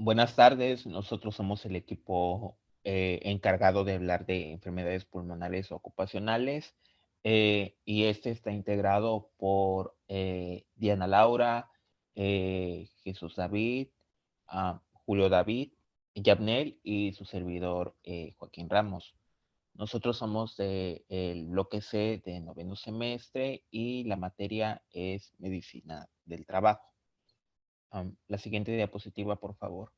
Buenas tardes, nosotros somos el equipo encargado de hablar de enfermedades pulmonares ocupacionales y este está integrado por Diana Laura, Jesús David, Julio David, Yabnel y su servidor Joaquín Ramos. Nosotros somos el bloque C de noveno semestre y la materia es medicina del trabajo. La siguiente diapositiva, por favor.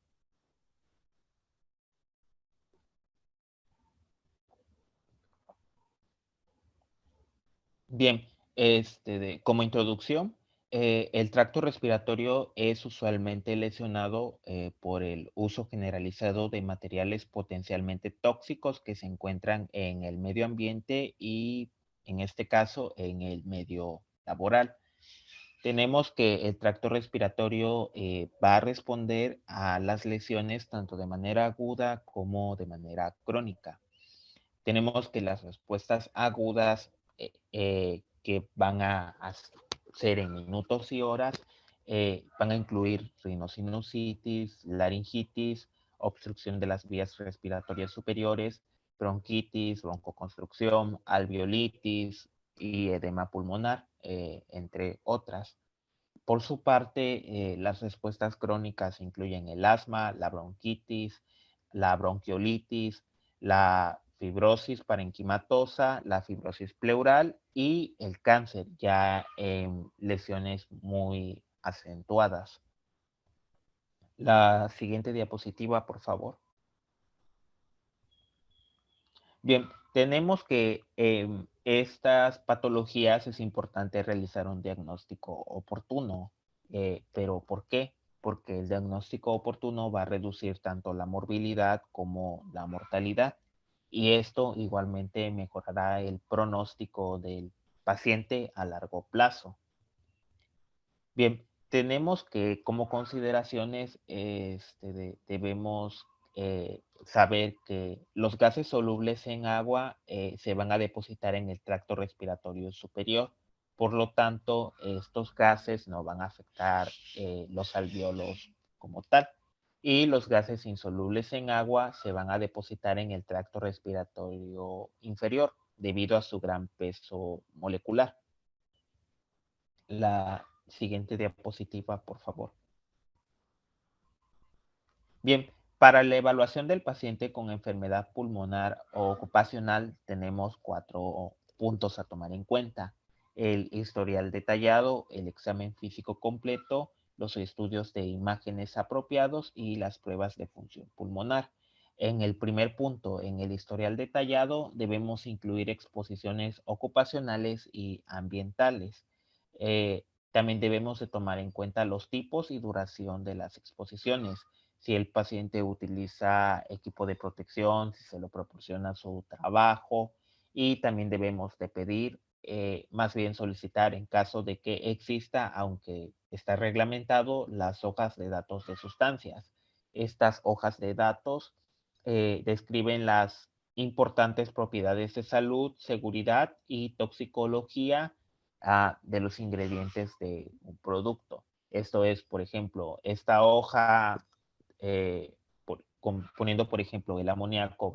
Bien, como introducción, el tracto respiratorio es usualmente lesionado por el uso generalizado de materiales potencialmente tóxicos que se encuentran en el medio ambiente y, en este caso, en el medio laboral. Tenemos que el tracto respiratorio va a responder a las lesiones tanto de manera aguda como de manera crónica. Tenemos que las respuestas agudas que van a ser en minutos y horas van a incluir rinosinusitis, laringitis, obstrucción de las vías respiratorias superiores, bronquitis, broncoconstrucción, alveolitis y edema pulmonar, entre otras. Por su parte, las respuestas crónicas incluyen el asma, la bronquitis, la bronquiolitis, la fibrosis parenquimatosa, la fibrosis pleural y el cáncer, ya en lesiones muy acentuadas. La siguiente diapositiva, por favor. Bien, tenemos que estas patologías es importante realizar un diagnóstico oportuno, pero ¿por qué? Porque el diagnóstico oportuno va a reducir tanto la morbilidad como la mortalidad y esto igualmente mejorará el pronóstico del paciente a largo plazo. Bien, tenemos que como consideraciones debemos saber que los gases solubles en agua se van a depositar en el tracto respiratorio superior. Por lo tanto, estos gases no van a afectar los alvéolos como tal. Y los gases insolubles en agua se van a depositar en el tracto respiratorio inferior debido a su gran peso molecular. La siguiente diapositiva, por favor. Bien, para la evaluación del paciente con enfermedad pulmonar o ocupacional tenemos 4 puntos a tomar en cuenta. El historial detallado, el examen físico completo, los estudios de imágenes apropiados y las pruebas de función pulmonar. En el primer punto, en el historial detallado, debemos incluir exposiciones ocupacionales y ambientales. También debemos de tomar en cuenta los tipos y duración de las exposiciones, si el paciente utiliza equipo de protección, si se lo proporciona su trabajo y también debemos de pedir, más bien solicitar en caso de que exista, aunque está reglamentado, las hojas de datos de sustancias. Estas hojas de datos describen las importantes propiedades de salud, seguridad y toxicología de los ingredientes de un producto. Esto es, por ejemplo, esta hoja poniendo, por ejemplo, el amoníaco,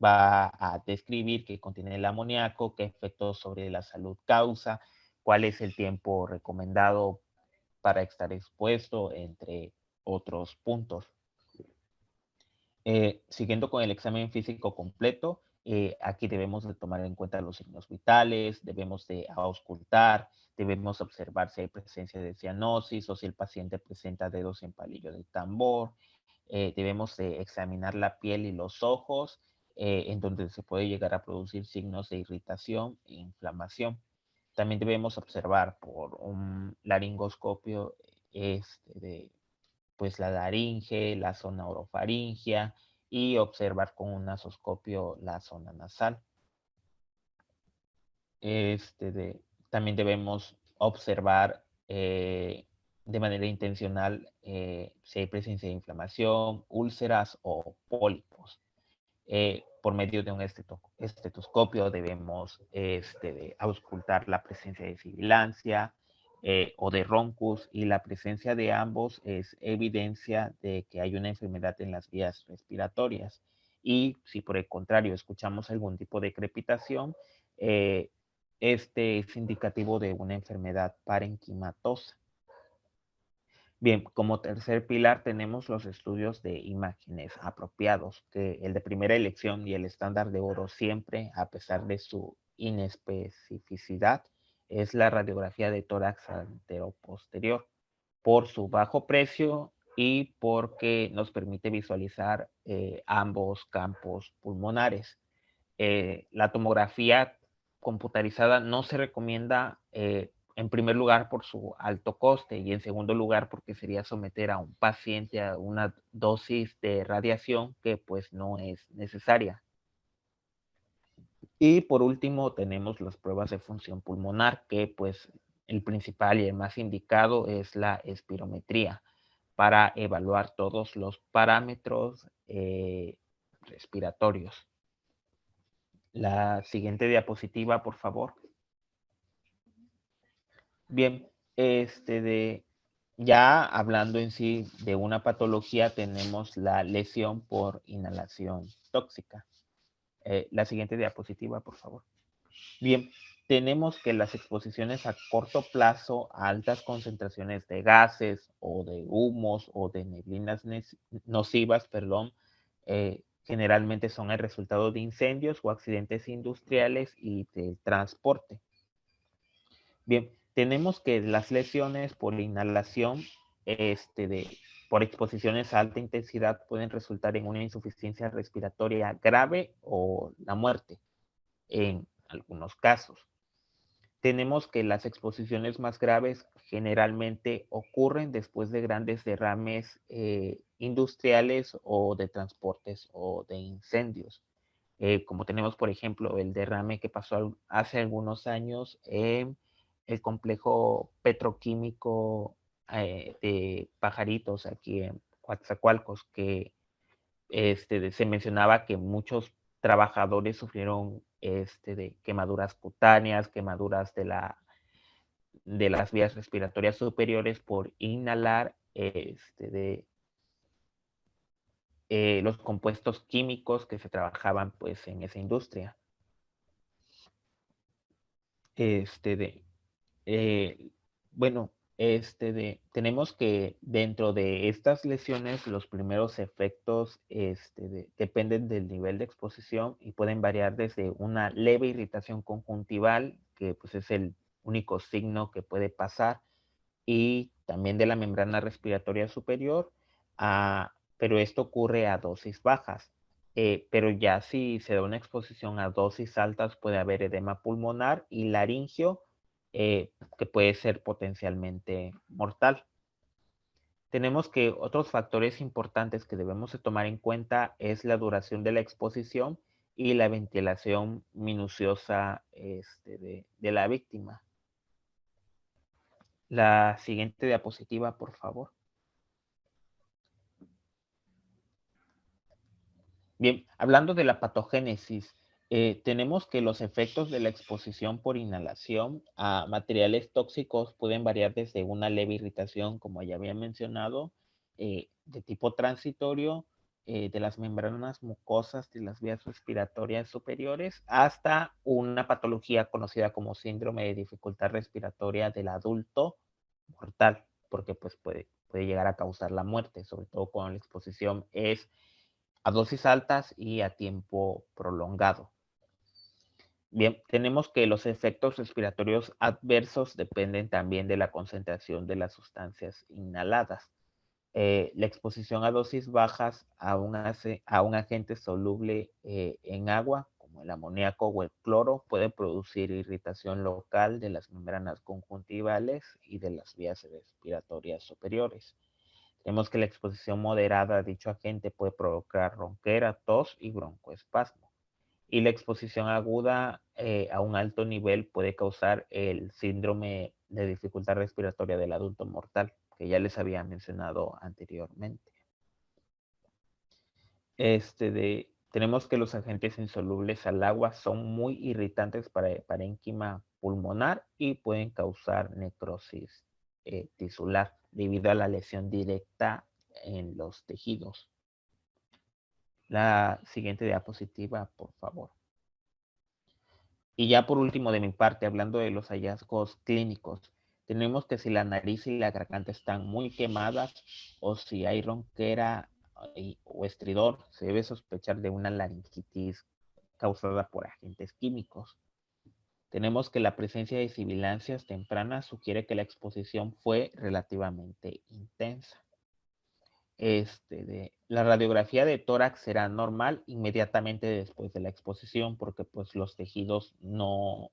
va a describir qué contiene el amoníaco, qué efectos sobre la salud causa, cuál es el tiempo recomendado para estar expuesto, entre otros puntos. Siguiendo con el examen físico completo, aquí debemos de tomar en cuenta los signos vitales, debemos de auscultar, debemos observar si hay presencia de cianosis o si el paciente presenta dedos en palillo de tambor. Debemos de examinar la piel y los ojos, en donde se puede llegar a producir signos de irritación e inflamación. También debemos observar por un laringoscopio pues la laringe, la zona orofaringia y observar con un nasoscopio la zona nasal. También debemos observar de manera intencional si hay presencia de inflamación, úlceras o pólipos. Por medio de un estetoscopio debemos auscultar la presencia de sibilancia, o de roncus, y la presencia de ambos es evidencia de que hay una enfermedad en las vías respiratorias. Y si por el contrario escuchamos algún tipo de crepitación, este es indicativo de una enfermedad parenquimatosa. Bien, como tercer pilar tenemos los estudios de imágenes apropiados, que el de primera elección y el estándar de oro siempre, a pesar de su inespecificidad, es la radiografía de tórax anteroposterior, por su bajo precio y porque nos permite visualizar ambos campos pulmonares. La tomografía computarizada no se recomienda en primer lugar por su alto coste y en segundo lugar porque sería someter a un paciente a una dosis de radiación que pues no es necesaria. Y por último tenemos las pruebas de función pulmonar, que pues el principal y el más indicado es la espirometría para evaluar todos los parámetros respiratorios. La siguiente diapositiva, por favor. Bien, ya hablando en sí de una patología, tenemos la lesión por inhalación tóxica. La siguiente diapositiva, por favor. Bien, tenemos que las exposiciones a corto plazo a altas concentraciones de gases o de humos o de neblinas nocivas, perdón, generalmente son el resultado de incendios o accidentes industriales y del transporte. Bien, tenemos que las lesiones por inhalación por exposiciones a alta intensidad pueden resultar en una insuficiencia respiratoria grave o la muerte en algunos casos. Tenemos que las exposiciones más graves generalmente ocurren después de grandes derrames industriales o de transportes o de incendios. Como tenemos, por ejemplo, el derrame que pasó hace algunos años en el complejo petroquímico de Pajaritos, aquí en Coatzacoalcos, que se mencionaba que muchos trabajadores sufrieron de quemaduras cutáneas, quemaduras de las vías respiratorias superiores por inhalar los compuestos químicos que se trabajaban pues en esa industria. Este de, eh, bueno, tenemos que dentro de estas lesiones los primeros efectos dependen del nivel de exposición y pueden variar desde una leve irritación conjuntival, que pues es el único signo que puede pasar, y también de la membrana respiratoria superior, pero esto ocurre a dosis bajas. Pero ya si se da una exposición a dosis altas puede haber edema pulmonar y laringio, que puede ser potencialmente mortal. Tenemos que otros factores importantes que debemos de tomar en cuenta es la duración de la exposición y la ventilación minuciosa de la víctima. La siguiente diapositiva, por favor. Bien, hablando de la patogénesis, tenemos que los efectos de la exposición por inhalación a materiales tóxicos pueden variar desde una leve irritación, como ya había mencionado, de tipo transitorio, de las membranas mucosas de las vías respiratorias superiores, hasta una patología conocida como síndrome de dificultad respiratoria del adulto mortal, porque pues puede llegar a causar la muerte, sobre todo cuando la exposición es a dosis altas y a tiempo prolongado. Bien, tenemos que los efectos respiratorios adversos dependen también de la concentración de las sustancias inhaladas. La exposición a dosis bajas a un agente soluble en agua, como el amoníaco o el cloro, puede producir irritación local de las membranas conjuntivales y de las vías respiratorias superiores. Vemos que la exposición moderada a dicho agente puede provocar ronquera, tos y broncoespasmo. Y la exposición aguda a un alto nivel puede causar el síndrome de dificultad respiratoria del adulto mortal, que ya les había mencionado anteriormente. Tenemos que los agentes insolubles al agua son muy irritantes para el parénquima pulmonar y pueden causar necrosis tisular debido a la lesión directa en los tejidos. La siguiente diapositiva, por favor. Y ya por último de mi parte, hablando de los hallazgos clínicos, tenemos que si la nariz y la garganta están muy quemadas o si hay ronquera o estridor, se debe sospechar de una laringitis causada por agentes químicos. Tenemos que la presencia de sibilancias tempranas sugiere que la exposición fue relativamente intensa. La radiografía de tórax será normal inmediatamente después de la exposición porque pues los tejidos no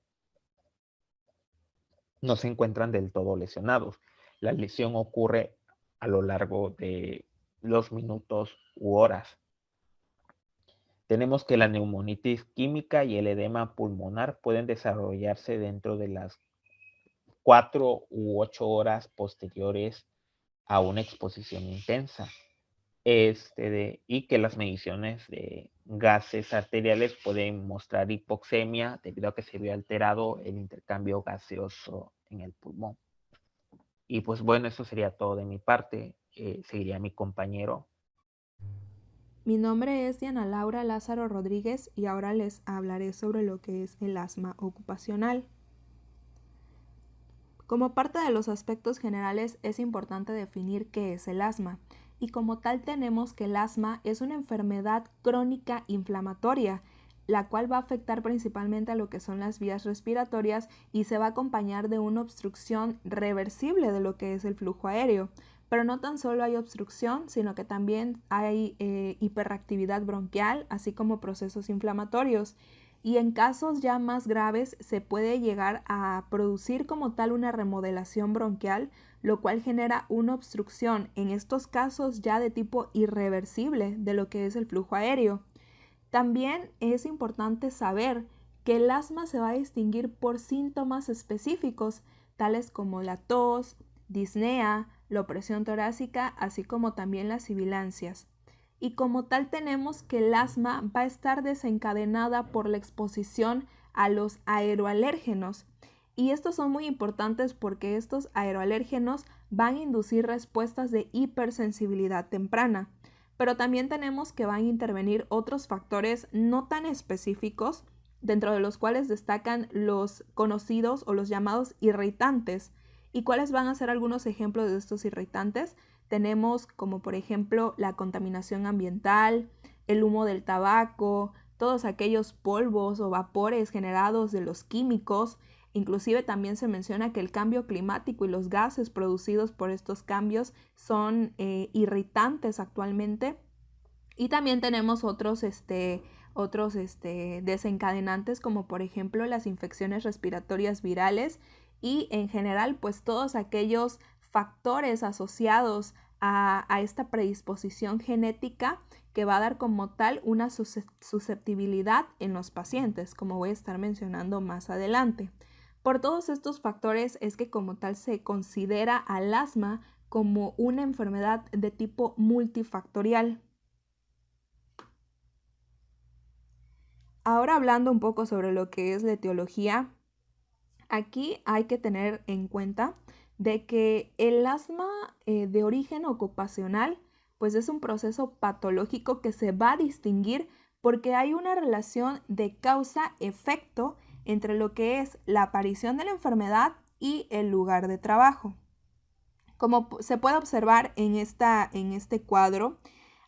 se encuentran del todo lesionados. La lesión ocurre a lo largo de los minutos u horas. Tenemos que la neumonitis química y el edema pulmonar pueden desarrollarse dentro de las 4 u 8 horas posteriores a una exposición intensa. Y que las mediciones de gases arteriales pueden mostrar hipoxemia debido a que se vio alterado el intercambio gaseoso en el pulmón. Y pues bueno, eso sería todo de mi parte. Seguiría mi compañero. Mi nombre es Diana Laura Lázaro Rodríguez y ahora les hablaré sobre lo que es el asma ocupacional. Como parte de los aspectos generales es importante definir qué es el asma y como tal tenemos que el asma es una enfermedad crónica inflamatoria, la cual va a afectar principalmente a lo que son las vías respiratorias y se va a acompañar de una obstrucción reversible de lo que es el flujo aéreo. Pero no tan solo hay obstrucción, sino que también hay hiperactividad bronquial, así como procesos inflamatorios. Y en casos ya más graves se puede llegar a producir como tal una remodelación bronquial, lo cual genera una obstrucción, en estos casos ya de tipo irreversible de lo que es el flujo aéreo. También es importante saber que el asma se va a distinguir por síntomas específicos, tales como la tos, disnea, la opresión torácica, así como también las sibilancias. Y como tal tenemos que el asma va a estar desencadenada por la exposición a los aeroalérgenos. Y estos son muy importantes porque estos aeroalérgenos van a inducir respuestas de hipersensibilidad temprana. Pero también tenemos que van a intervenir otros factores no tan específicos, dentro de los cuales destacan los conocidos o los llamados irritantes. ¿Y cuáles van a ser algunos ejemplos de estos irritantes? Tenemos como por ejemplo la contaminación ambiental, el humo del tabaco, todos aquellos polvos o vapores generados de los químicos. Inclusive también se menciona que el cambio climático y los gases producidos por estos cambios son irritantes actualmente. Y también tenemos otros desencadenantes como por ejemplo las infecciones respiratorias virales y en general pues todos aquellos factores asociados a esta predisposición genética que va a dar como tal una susceptibilidad en los pacientes, como voy a estar mencionando más adelante. Por todos estos factores es que como tal se considera al asma como una enfermedad de tipo multifactorial. Ahora hablando un poco sobre lo que es la etiología, aquí hay que tener en cuenta de que el asma de origen ocupacional pues es un proceso patológico que se va a distinguir porque hay una relación de causa-efecto entre lo que es la aparición de la enfermedad y el lugar de trabajo. Como se puede observar en este cuadro,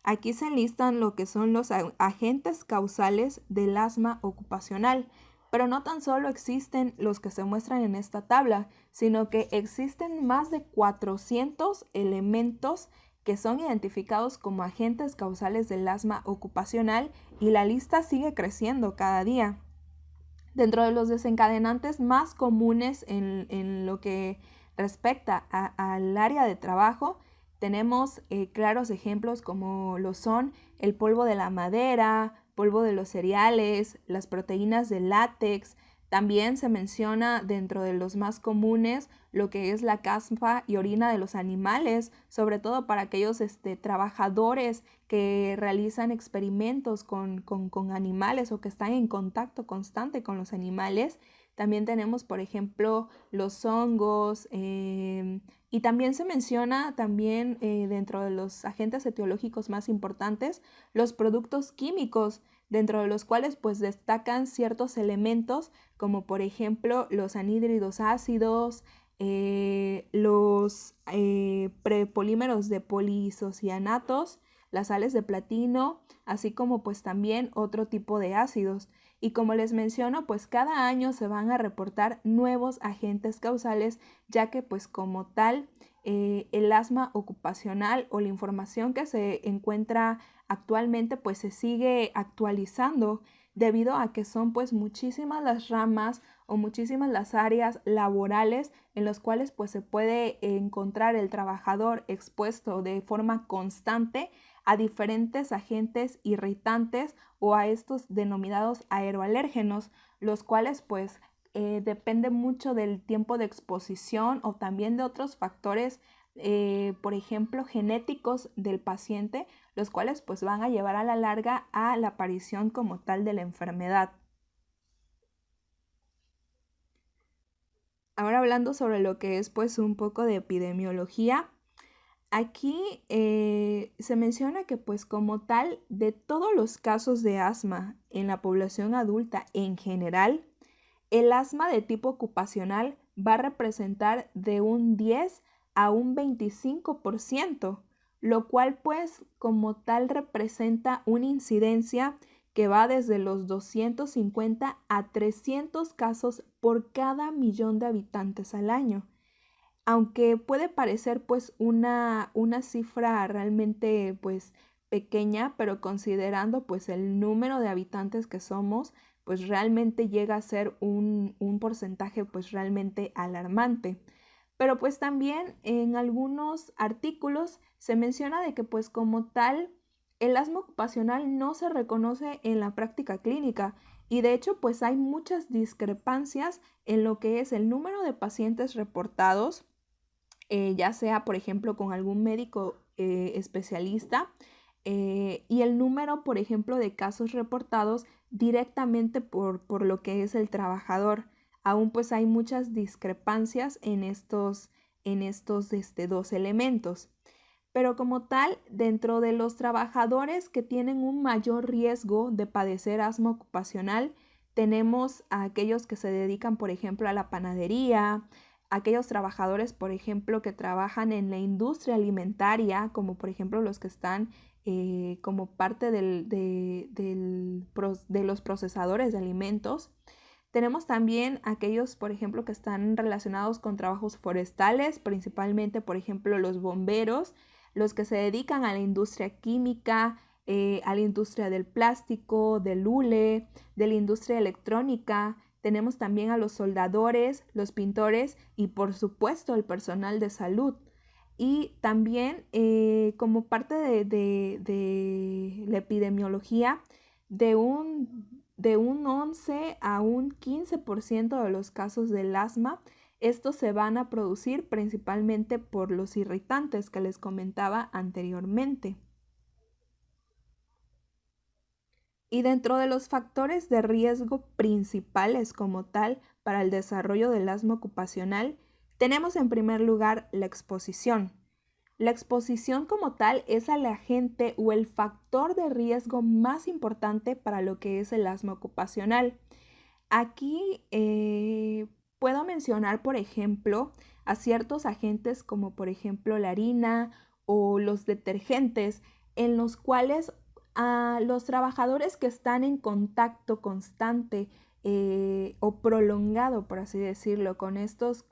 aquí se enlistan lo que son los agentes causales del asma ocupacional, pero no tan solo existen los que se muestran en esta tabla, sino que existen más de 400 elementos que son identificados como agentes causales del asma ocupacional y la lista sigue creciendo cada día. Dentro de los desencadenantes más comunes en lo que respecta al área de trabajo, tenemos claros ejemplos como lo son el polvo de la madera, polvo de los cereales, las proteínas de látex. También se menciona dentro de los más comunes lo que es la caspa y orina de los animales, sobre todo para aquellos trabajadores que realizan experimentos con animales o que están en contacto constante con los animales. También tenemos, por ejemplo, los hongos, y también se menciona también dentro de los agentes etiológicos más importantes, los productos químicos, dentro de los cuales pues destacan ciertos elementos como por ejemplo los anhídridos ácidos, los prepolímeros de polisocianatos, las sales de platino, así como pues también otro tipo de ácidos. Y como les menciono, pues cada año se van a reportar nuevos agentes causales, ya que pues como tal el asma ocupacional o la información que se encuentra actualmente pues se sigue actualizando debido a que son pues muchísimas las ramas o muchísimas las áreas laborales en las cuales pues se puede encontrar el trabajador expuesto de forma constante a diferentes agentes irritantes o a estos denominados aeroalérgenos, los cuales pues depende mucho del tiempo de exposición o también de otros factores, por ejemplo, genéticos del paciente, los cuales pues van a llevar a la larga a la aparición como tal de la enfermedad. Ahora hablando sobre lo que es pues un poco de epidemiología, aquí se menciona que pues como tal de todos los casos de asma en la población adulta en general, el asma de tipo ocupacional va a representar de un 10 a un 25%, lo cual pues como tal representa una incidencia que va desde los 250 a 300 casos por cada millón de habitantes al año. Aunque puede parecer pues una cifra realmente pues pequeña, pero considerando pues el número de habitantes que somos, pues realmente llega a ser un porcentaje pues realmente alarmante. Pero pues también en algunos artículos se menciona de que pues como tal el asma ocupacional no se reconoce en la práctica clínica y de hecho pues hay muchas discrepancias en lo que es el número de pacientes reportados, ya sea por ejemplo con algún médico especialista, y el número por ejemplo de casos reportados directamente por lo que es el trabajador. Aún pues hay muchas discrepancias en estos dos elementos. Pero como tal, dentro de los trabajadores que tienen un mayor riesgo de padecer asma ocupacional, tenemos a aquellos que se dedican, por ejemplo, a la panadería, aquellos trabajadores, por ejemplo, que trabajan en la industria alimentaria, como por ejemplo los que están como parte de los procesadores de alimentos. Tenemos también aquellos, por ejemplo, que están relacionados con trabajos forestales, principalmente, por ejemplo, los bomberos, los que se dedican a la industria química, a la industria del plástico, del hule, de la industria electrónica. Tenemos también a los soldadores, los pintores y, por supuesto, el personal de salud. Y también como parte de la epidemiología, de un 11 a un 15% de los casos del asma, estos se van a producir principalmente por los irritantes que les comentaba anteriormente. Y dentro de los factores de riesgo principales como tal para el desarrollo del asma ocupacional, tenemos en primer lugar la exposición. La exposición como tal es al agente o el factor de riesgo más importante para lo que es el asma ocupacional. Aquí puedo mencionar, por ejemplo, a ciertos agentes como por ejemplo la harina o los detergentes, en los cuales a los trabajadores que están en contacto constante o prolongado, por así decirlo, con estos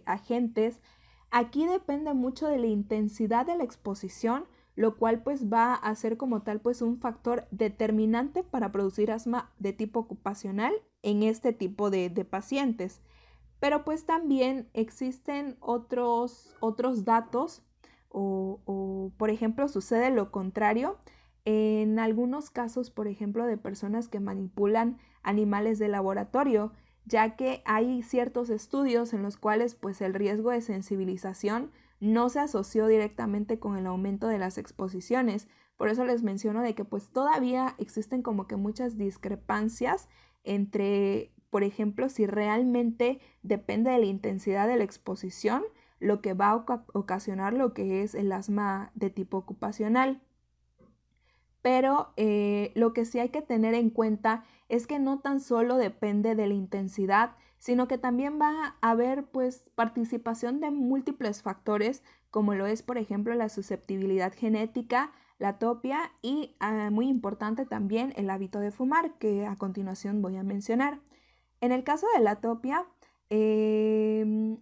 agentes, aquí depende mucho de la intensidad de la exposición, lo cual pues va a ser como tal pues un factor determinante para producir asma de tipo ocupacional en este tipo de pacientes. Pero pues también existen otros datos por ejemplo, sucede lo contrario en algunos casos, por ejemplo, de personas que manipulan animales de laboratorio, ya que hay ciertos estudios en los cuales pues el riesgo de sensibilización no se asoció directamente con el aumento de las exposiciones. Por eso les menciono de que pues todavía existen como que muchas discrepancias entre por ejemplo, si realmente depende de la intensidad de la exposición, lo que va a ocasionar lo que es el asma de tipo ocupacional. Pero lo que sí hay que tener en cuenta es que no tan solo depende de la intensidad, sino que también va a haber pues participación de múltiples factores, como lo es por ejemplo la susceptibilidad genética, la atopia y muy importante también el hábito de fumar, que a continuación voy a mencionar. En el caso de la atopia, el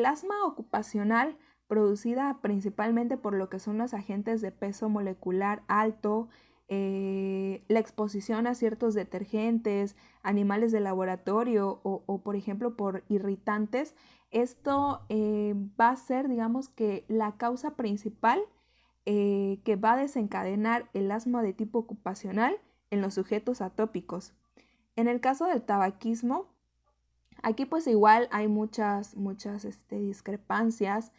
asma ocupacional producida principalmente por lo que son los agentes de peso molecular alto, la exposición a ciertos detergentes, animales de laboratorio o por ejemplo por irritantes, esto va a ser, digamos que la causa principal que va a desencadenar el asma de tipo ocupacional en los sujetos atópicos. En el caso del tabaquismo, aquí pues igual hay muchas discrepancias.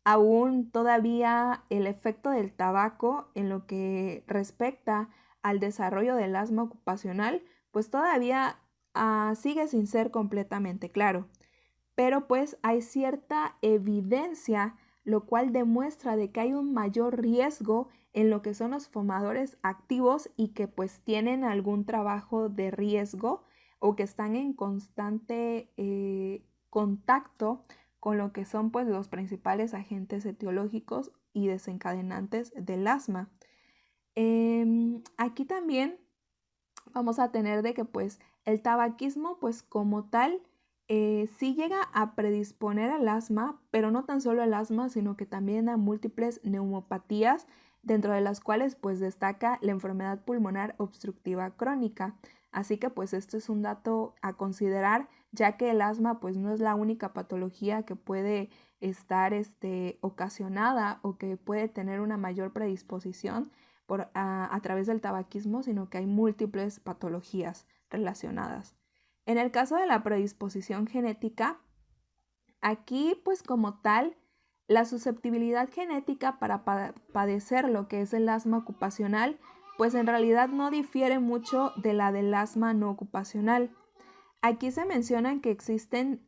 Aún todavía el efecto del tabaco en lo que respecta al desarrollo del asma ocupacional, pues todavía sigue sin ser completamente claro. Pero pues hay cierta evidencia, lo cual demuestra de que hay un mayor riesgo en lo que son los fumadores activos y que pues tienen algún trabajo de riesgo o que están en constante contacto con lo que son pues los principales agentes etiológicos y desencadenantes del asma. Aquí también vamos a tener de que pues el tabaquismo pues como tal sí llega a predisponer al asma, pero no tan solo al asma, sino que también a múltiples neumopatías, dentro de las cuales pues destaca la enfermedad pulmonar obstructiva crónica. Así que pues esto es un dato a considerar, ya que el asma pues no es la única patología que puede estar ocasionada o que puede tener una mayor predisposición a través del tabaquismo, sino que hay múltiples patologías relacionadas. En el caso de la predisposición genética, aquí pues como tal, la susceptibilidad genética para padecer lo que es el asma ocupacional, pues en realidad no difiere mucho de la del asma no ocupacional. Aquí se mencionan que existen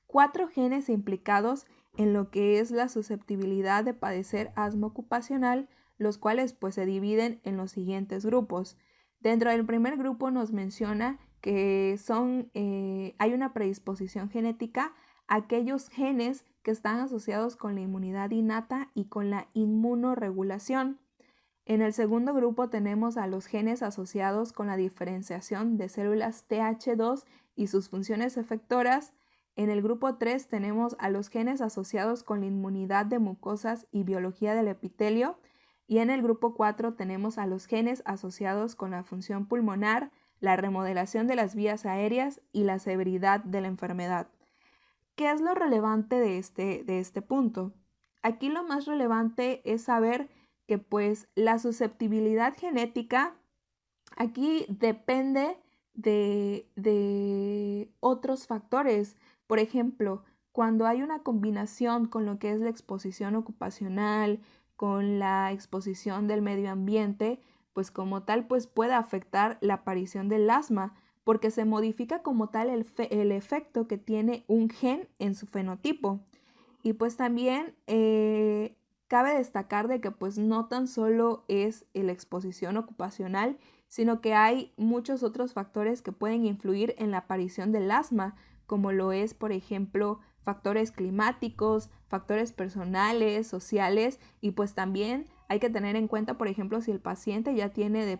4 genes implicados en lo que es la susceptibilidad de padecer asma ocupacional, los cuales pues se dividen en los siguientes grupos. Dentro del primer grupo nos menciona que hay una predisposición genética a aquellos genes que están asociados con la inmunidad innata y con la inmunorregulación. En el segundo grupo tenemos a los genes asociados con la diferenciación de células Th2 y sus funciones efectoras. En el grupo 3 tenemos a los genes asociados con la inmunidad de mucosas y biología del epitelio. Y en el grupo 4 tenemos a los genes asociados con la función pulmonar, la remodelación de las vías aéreas y la severidad de la enfermedad. ¿Qué es lo relevante de este punto? Aquí lo más relevante es saber que pues la susceptibilidad genética aquí depende de otros factores. Por ejemplo, cuando hay una combinación con lo que es la exposición ocupacional, con la exposición del medio ambiente, pues como tal pues puede afectar la aparición del asma, porque se modifica como tal el efecto que tiene un gen en su fenotipo. Y pues también cabe destacar de que pues no tan solo es la exposición ocupacional, sino que hay muchos otros factores que pueden influir en la aparición del asma, como lo es, por ejemplo, factores climáticos, factores personales, sociales, y pues también hay que tener en cuenta, por ejemplo, si el paciente ya tiene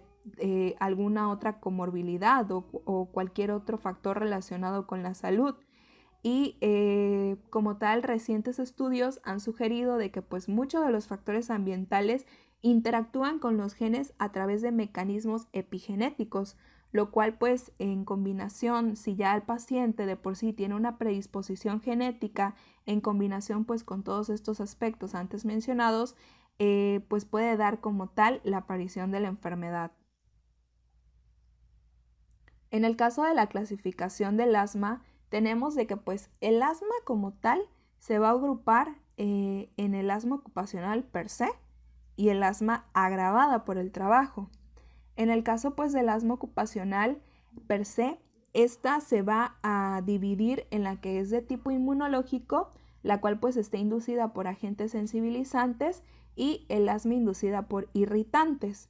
alguna otra comorbilidad o cualquier otro factor relacionado con la salud. Y como tal, recientes estudios han sugerido de que pues muchos de los factores ambientales interactúan con los genes a través de mecanismos epigenéticos, lo cual pues en combinación, si ya el paciente de por sí tiene una predisposición genética, en combinación pues con todos estos aspectos antes mencionados, pues puede dar como tal la aparición de la enfermedad. En el caso de la clasificación del asma, tenemos de que pues el asma como tal se va a agrupar en el asma ocupacional per se y el asma agravada por el trabajo. En el caso pues del asma ocupacional, per se, esta se va a dividir en la que es de tipo inmunológico, la cual pues está inducida por agentes sensibilizantes, y el asma inducida por irritantes.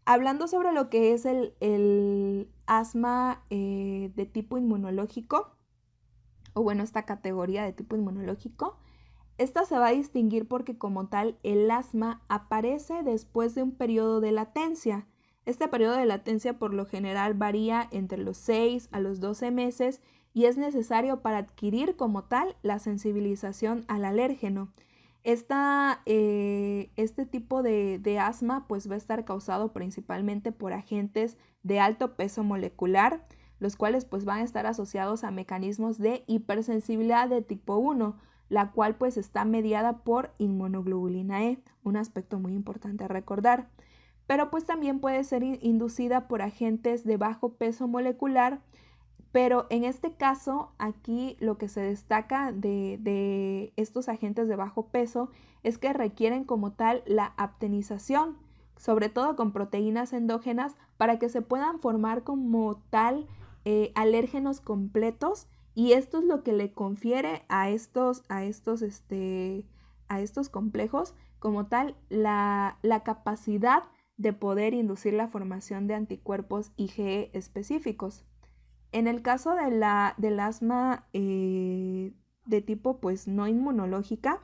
Hablando sobre lo que es el asma de tipo inmunológico, o bueno, esta categoría de tipo inmunológico, esta se va a distinguir porque como tal el asma aparece después de un periodo de latencia. Este periodo de latencia por lo general varía entre los 6 a los 12 meses y es necesario para adquirir como tal la sensibilización al alérgeno. Este tipo de asma pues va a estar causado principalmente por agentes de alto peso molecular, los cuales pues van a estar asociados a mecanismos de hipersensibilidad de tipo 1, la cual pues está mediada por inmunoglobulina E, un aspecto muy importante a recordar. Pero pues también puede ser inducida por agentes de bajo peso molecular, pero en este caso, aquí lo que se destaca de estos agentes de bajo peso es que requieren como tal la aptenización, sobre todo con proteínas endógenas, para que se puedan formar como tal alérgenos completos, y esto es lo que le confiere a estos complejos como tal la capacidad de poder inducir la formación de anticuerpos IgE específicos. En el caso del asma de tipo pues no inmunológica,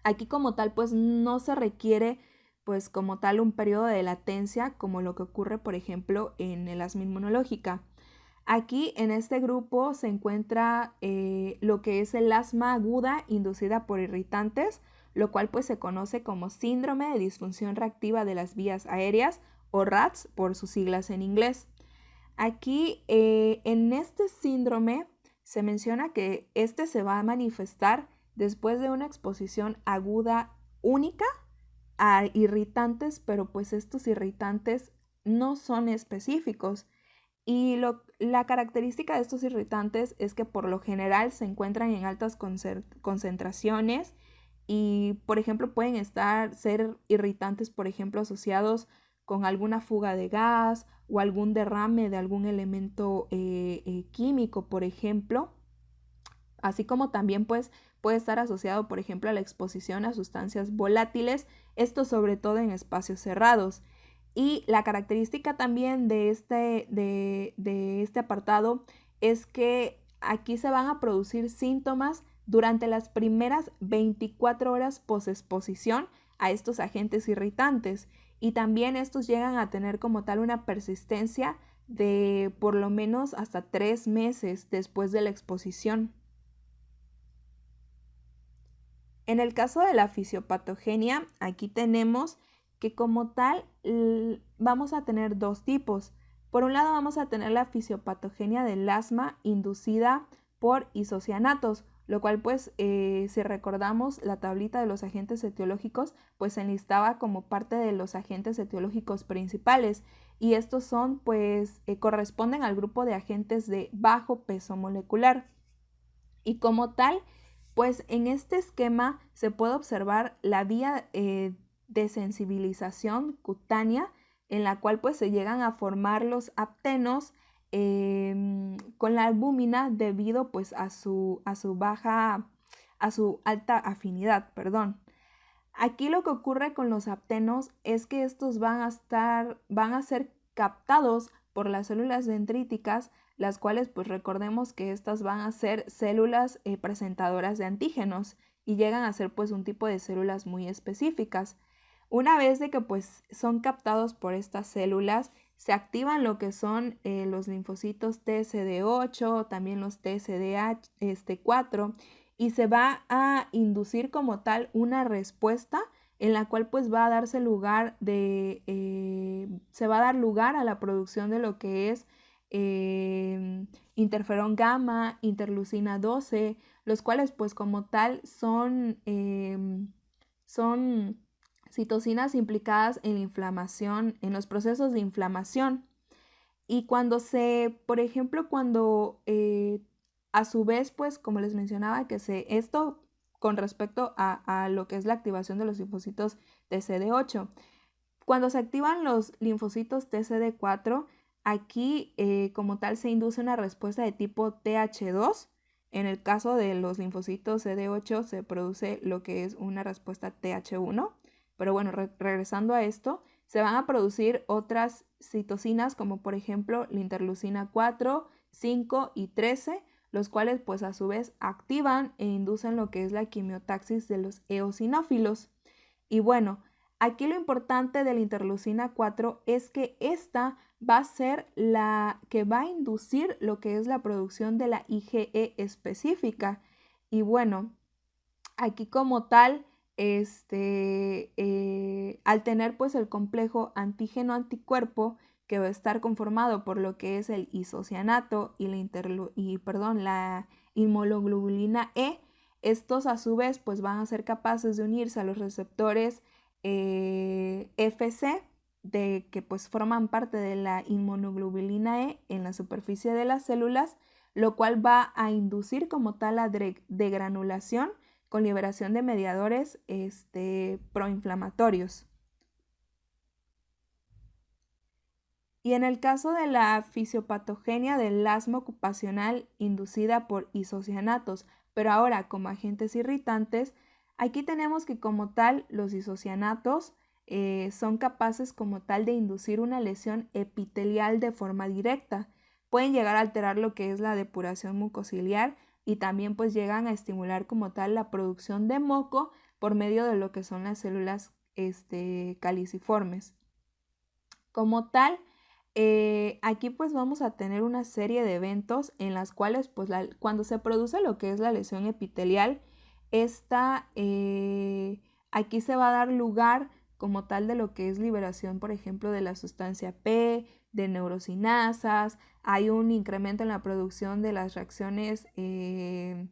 aquí como tal pues no se requiere pues como tal un periodo de latencia como lo que ocurre por ejemplo en el asma inmunológica. Aquí en este grupo se encuentra lo que es el asma aguda inducida por irritantes, lo cual pues se conoce como síndrome de disfunción reactiva de las vías aéreas, o RATS por sus siglas en inglés. Aquí en este síndrome se menciona que este se va a manifestar después de una exposición aguda única a irritantes, pero pues estos irritantes no son específicos. Y la característica de estos irritantes es que por lo general se encuentran en altas concentraciones y, por ejemplo, pueden ser irritantes, por ejemplo, asociados con alguna fuga de gas o algún derrame de algún elemento químico, por ejemplo, así como también pues puede estar asociado, por ejemplo, a la exposición a sustancias volátiles, esto sobre todo en espacios cerrados. Y la característica también de este apartado es que aquí se van a producir síntomas durante las primeras 24 horas posexposición a estos agentes irritantes, y también estos llegan a tener como tal una persistencia de por lo menos hasta 3 meses después de la exposición. En el caso de la fisiopatogenia, aquí tenemos que como tal vamos a tener dos tipos. Por un lado vamos a tener la fisiopatogenia del asma inducida por isocianatos, lo cual pues si recordamos la tablita de los agentes etiológicos, pues se enlistaba como parte de los agentes etiológicos principales, y estos son pues corresponden al grupo de agentes de bajo peso molecular. Y como tal, pues en este esquema se puede observar la vía de sensibilización cutánea, en la cual pues se llegan a formar los aptenos con la albúmina debido pues a su alta afinidad, perdón. Aquí lo que ocurre con los aptenos es que estos van a ser captados por las células dendríticas, las cuales pues recordemos que estas van a ser células presentadoras de antígenos y llegan a ser pues un tipo de células muy específicas. Una vez de que pues son captados por estas células, se activan lo que son los linfocitos TSD8, también los TSD4, y se va a inducir como tal una respuesta en la cual pues va a darse lugar se va a dar lugar a la producción de lo que es interferón gamma, interleucina 12, los cuales pues como tal son citocinas implicadas en la inflamación, en los procesos de inflamación. Y por ejemplo, cuando a su vez, pues como les mencionaba, esto con respecto a lo que es la activación de los linfocitos TCD8, cuando se activan los linfocitos TCD4, aquí como tal se induce una respuesta de tipo TH2. En el caso de los linfocitos CD8 se produce lo que es una respuesta TH1. Pero bueno, regresando a esto, se van a producir otras citocinas como por ejemplo la interleucina 4, 5 y 13, los cuales pues a su vez activan e inducen lo que es la quimiotaxis de los eosinófilos. Y bueno, aquí lo importante de la interleucina 4 es que esta va a ser la que va a inducir lo que es la producción de la IgE específica. Y bueno, aquí como tal, al tener pues el complejo antígeno-anticuerpo que va a estar conformado por lo que es el isocianato y la inmunoglobulina E, estos a su vez pues van a ser capaces de unirse a los receptores FC que pues forman parte de la inmunoglobulina E en la superficie de las células, lo cual va a inducir como tal la degranulación con liberación de mediadores proinflamatorios. Y en el caso de la fisiopatogenia del asma ocupacional inducida por isocianatos, pero ahora como agentes irritantes, aquí tenemos que como tal los isocianatos son capaces como tal de inducir una lesión epitelial de forma directa. Pueden llegar a alterar lo que es la depuración mucociliar y también pues llegan a estimular como tal la producción de moco por medio de lo que son las células caliciformes. Como tal, aquí pues vamos a tener una serie de eventos en las cuales pues cuando se produce lo que es la lesión epitelial, aquí se va a dar lugar como tal de lo que es liberación, por ejemplo, de la sustancia P, de neurosinasas, hay un incremento en la producción de las reacciones de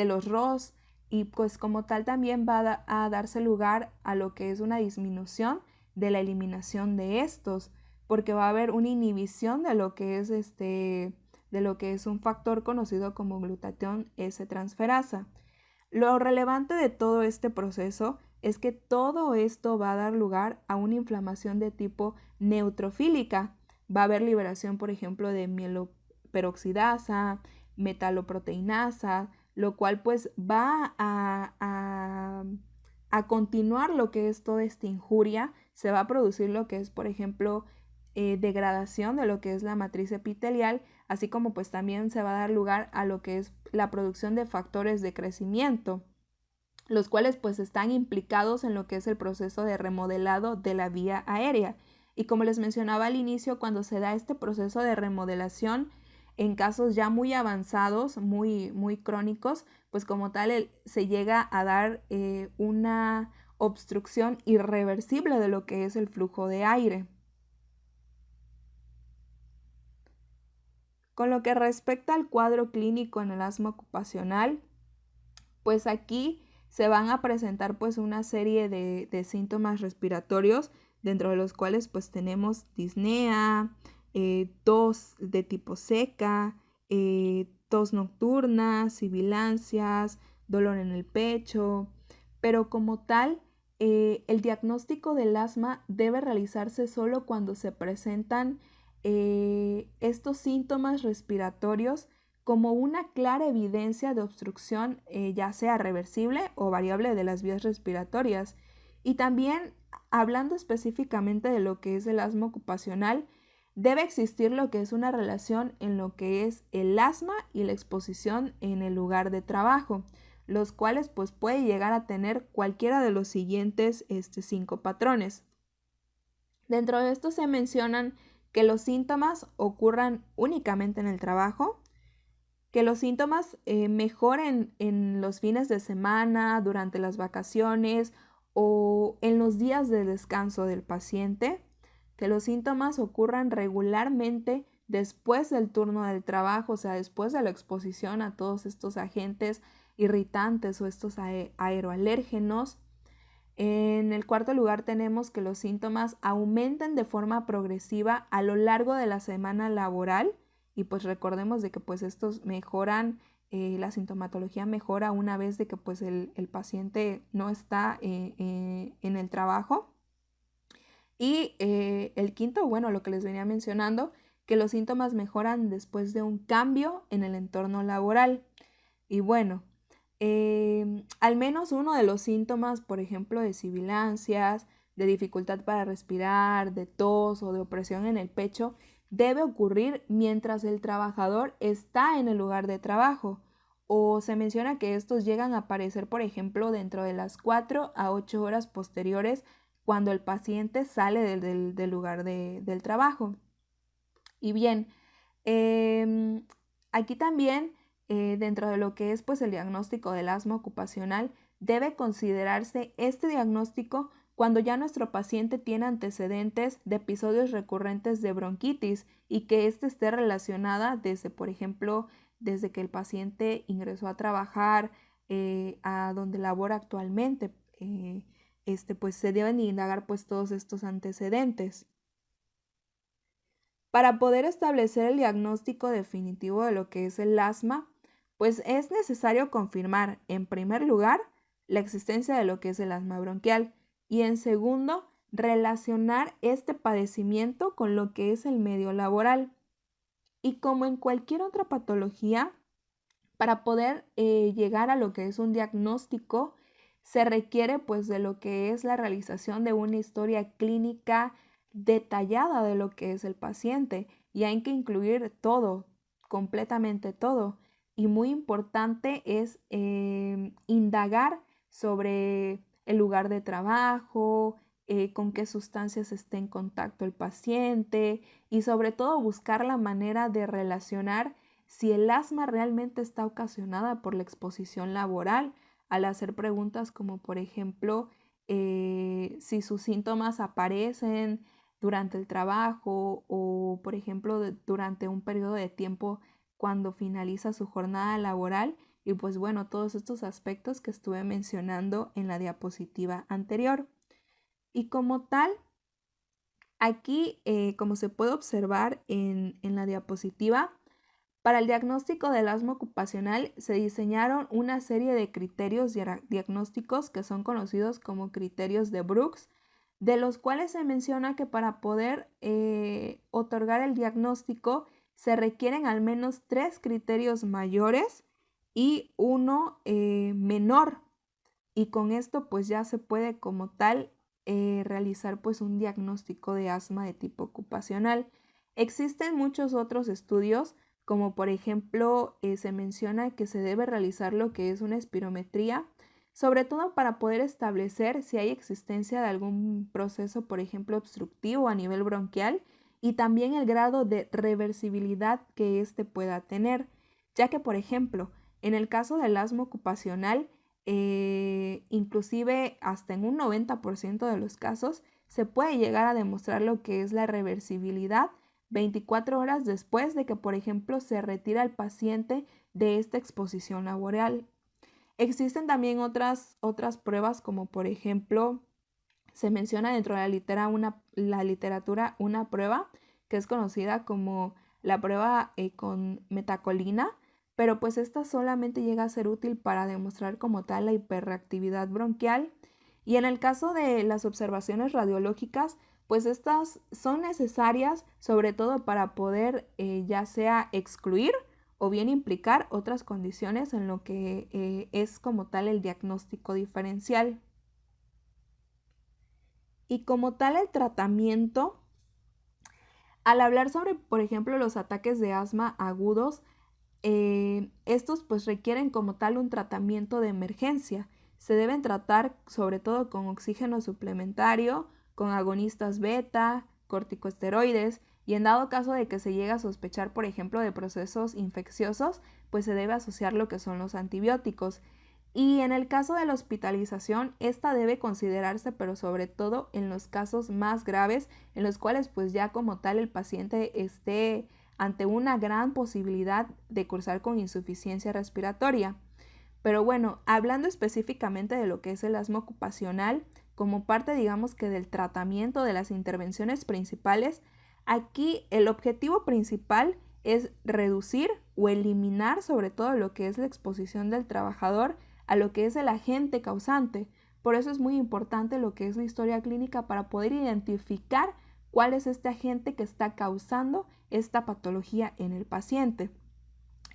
los ROS y pues como tal también va a darse lugar a lo que es una disminución de la eliminación de estos, porque va a haber una inhibición de lo que es un factor conocido como glutatión S-transferasa. Lo relevante de todo este proceso es que todo esto va a dar lugar a una inflamación de tipo neutrofílica. Va a haber liberación, por ejemplo, de mieloperoxidasa, metaloproteinasa, lo cual pues va a continuar lo que es toda esta injuria. Se va a producir lo que es, por ejemplo, degradación de lo que es la matriz epitelial, así como pues también se va a dar lugar a lo que es la producción de factores de crecimiento, los cuales pues están implicados en lo que es el proceso de remodelado de la vía aérea. Y como les mencionaba al inicio, cuando se da este proceso de remodelación, en casos ya muy avanzados, muy, muy crónicos, pues como tal se llega a dar una obstrucción irreversible de lo que es el flujo de aire. Con lo que respecta al cuadro clínico en el asma ocupacional, pues aquí se van a presentar pues una serie de síntomas respiratorios, dentro de los cuales pues tenemos disnea, tos de tipo seca, tos nocturna, sibilancias, dolor en el pecho, pero como tal, el diagnóstico del asma debe realizarse solo cuando se presentan estos síntomas respiratorios como una clara evidencia de obstrucción, ya sea reversible o variable de las vías respiratorias. Y también, hablando específicamente de lo que es el asma ocupacional, debe existir lo que es una relación en lo que es el asma y la exposición en el lugar de trabajo, los cuales pues puede llegar a tener cualquiera de los siguientes 5 patrones. Dentro de esto se mencionan que los síntomas ocurran únicamente en el trabajo, que los síntomas mejoren en los fines de semana, durante las vacaciones o en los días de descanso del paciente, que los síntomas ocurran regularmente después del turno del trabajo, o sea, después de la exposición a todos estos agentes irritantes o estos aeroalérgenos. En el cuarto lugar tenemos que los síntomas aumenten de forma progresiva a lo largo de la semana laboral y pues recordemos de que pues estos mejoran, la sintomatología mejora una vez de que pues el paciente no está en el trabajo. Y el quinto, bueno, lo que les venía mencionando, que los síntomas mejoran después de un cambio en el entorno laboral. Y bueno, al menos uno de los síntomas, por ejemplo, de sibilancias, de dificultad para respirar, de tos o de opresión en el pecho, debe ocurrir mientras el trabajador está en el lugar de trabajo. O se menciona que estos llegan a aparecer, por ejemplo, dentro de las 4 a 8 horas posteriores cuando el paciente sale del lugar del trabajo. Y bien, aquí también, dentro de lo que es pues el diagnóstico del asma ocupacional, debe considerarse este diagnóstico cuando ya nuestro paciente tiene antecedentes de episodios recurrentes de bronquitis y que éste esté relacionada desde, por ejemplo, desde que el paciente ingresó a trabajar a donde labora actualmente. Pues se deben indagar pues todos estos antecedentes. Para poder establecer el diagnóstico definitivo de lo que es el asma, pues es necesario confirmar, en primer lugar, la existencia de lo que es el asma bronquial y en segundo, relacionar este padecimiento con lo que es el medio laboral. Y como en cualquier otra patología, para poder llegar a lo que es un diagnóstico, se requiere pues de lo que es la realización de una historia clínica detallada de lo que es el paciente y hay que incluir todo, completamente todo. Y muy importante es indagar sobre el lugar de trabajo, con qué sustancias esté en contacto el paciente y sobre todo buscar la manera de relacionar si el asma realmente está ocasionada por la exposición laboral, al hacer preguntas como por ejemplo si sus síntomas aparecen durante el trabajo o por ejemplo durante un periodo de tiempo cuando finaliza su jornada laboral y pues bueno, todos estos aspectos que estuve mencionando en la diapositiva anterior. Y como tal, aquí como se puede observar en la diapositiva, para el diagnóstico del asma ocupacional se diseñaron una serie de criterios diagnósticos que son conocidos como criterios de Brooks, de los cuales se menciona que para poder otorgar el diagnóstico se requieren al menos 3 criterios mayores y uno menor. Y con esto pues ya se puede como tal realizar pues un diagnóstico de asma de tipo ocupacional. Existen muchos otros estudios como por ejemplo se menciona que se debe realizar lo que es una espirometría, sobre todo para poder establecer si hay existencia de algún proceso, por ejemplo, obstructivo a nivel bronquial y también el grado de reversibilidad que éste pueda tener, ya que, por ejemplo, en el caso del asma ocupacional, inclusive hasta en un 90% de los casos, se puede llegar a demostrar lo que es la reversibilidad 24 horas después de que, por ejemplo, se retira el paciente de esta exposición laboral. Existen también otras pruebas como por ejemplo se menciona dentro de la literatura una prueba que es conocida como la prueba con metacolina, pero pues esta solamente llega a ser útil para demostrar como tal la hiperreactividad bronquial. Y en el caso de las observaciones radiológicas, pues estas son necesarias sobre todo para poder ya sea excluir o bien implicar otras condiciones en lo que es como tal el diagnóstico diferencial. Y como tal el tratamiento, al hablar sobre, por ejemplo, los ataques de asma agudos, estos pues requieren como tal un tratamiento de emergencia. Se deben tratar sobre todo con oxígeno suplementario, con agonistas beta, corticosteroides y en dado caso de que se llegue a sospechar, por ejemplo, de procesos infecciosos, pues se debe asociar lo que son los antibióticos. Y en el caso de la hospitalización, esta debe considerarse, pero sobre todo en los casos más graves, en los cuales pues ya como tal el paciente esté ante una gran posibilidad de cursar con insuficiencia respiratoria. Pero bueno, hablando específicamente de lo que es el asma ocupacional, como parte digamos que del tratamiento de las intervenciones principales, aquí el objetivo principal es reducir o eliminar sobre todo lo que es la exposición del trabajador a lo que es el agente causante, Por eso es muy importante lo que es la historia clínica para poder identificar cuál es este agente que está causando esta patología en el paciente.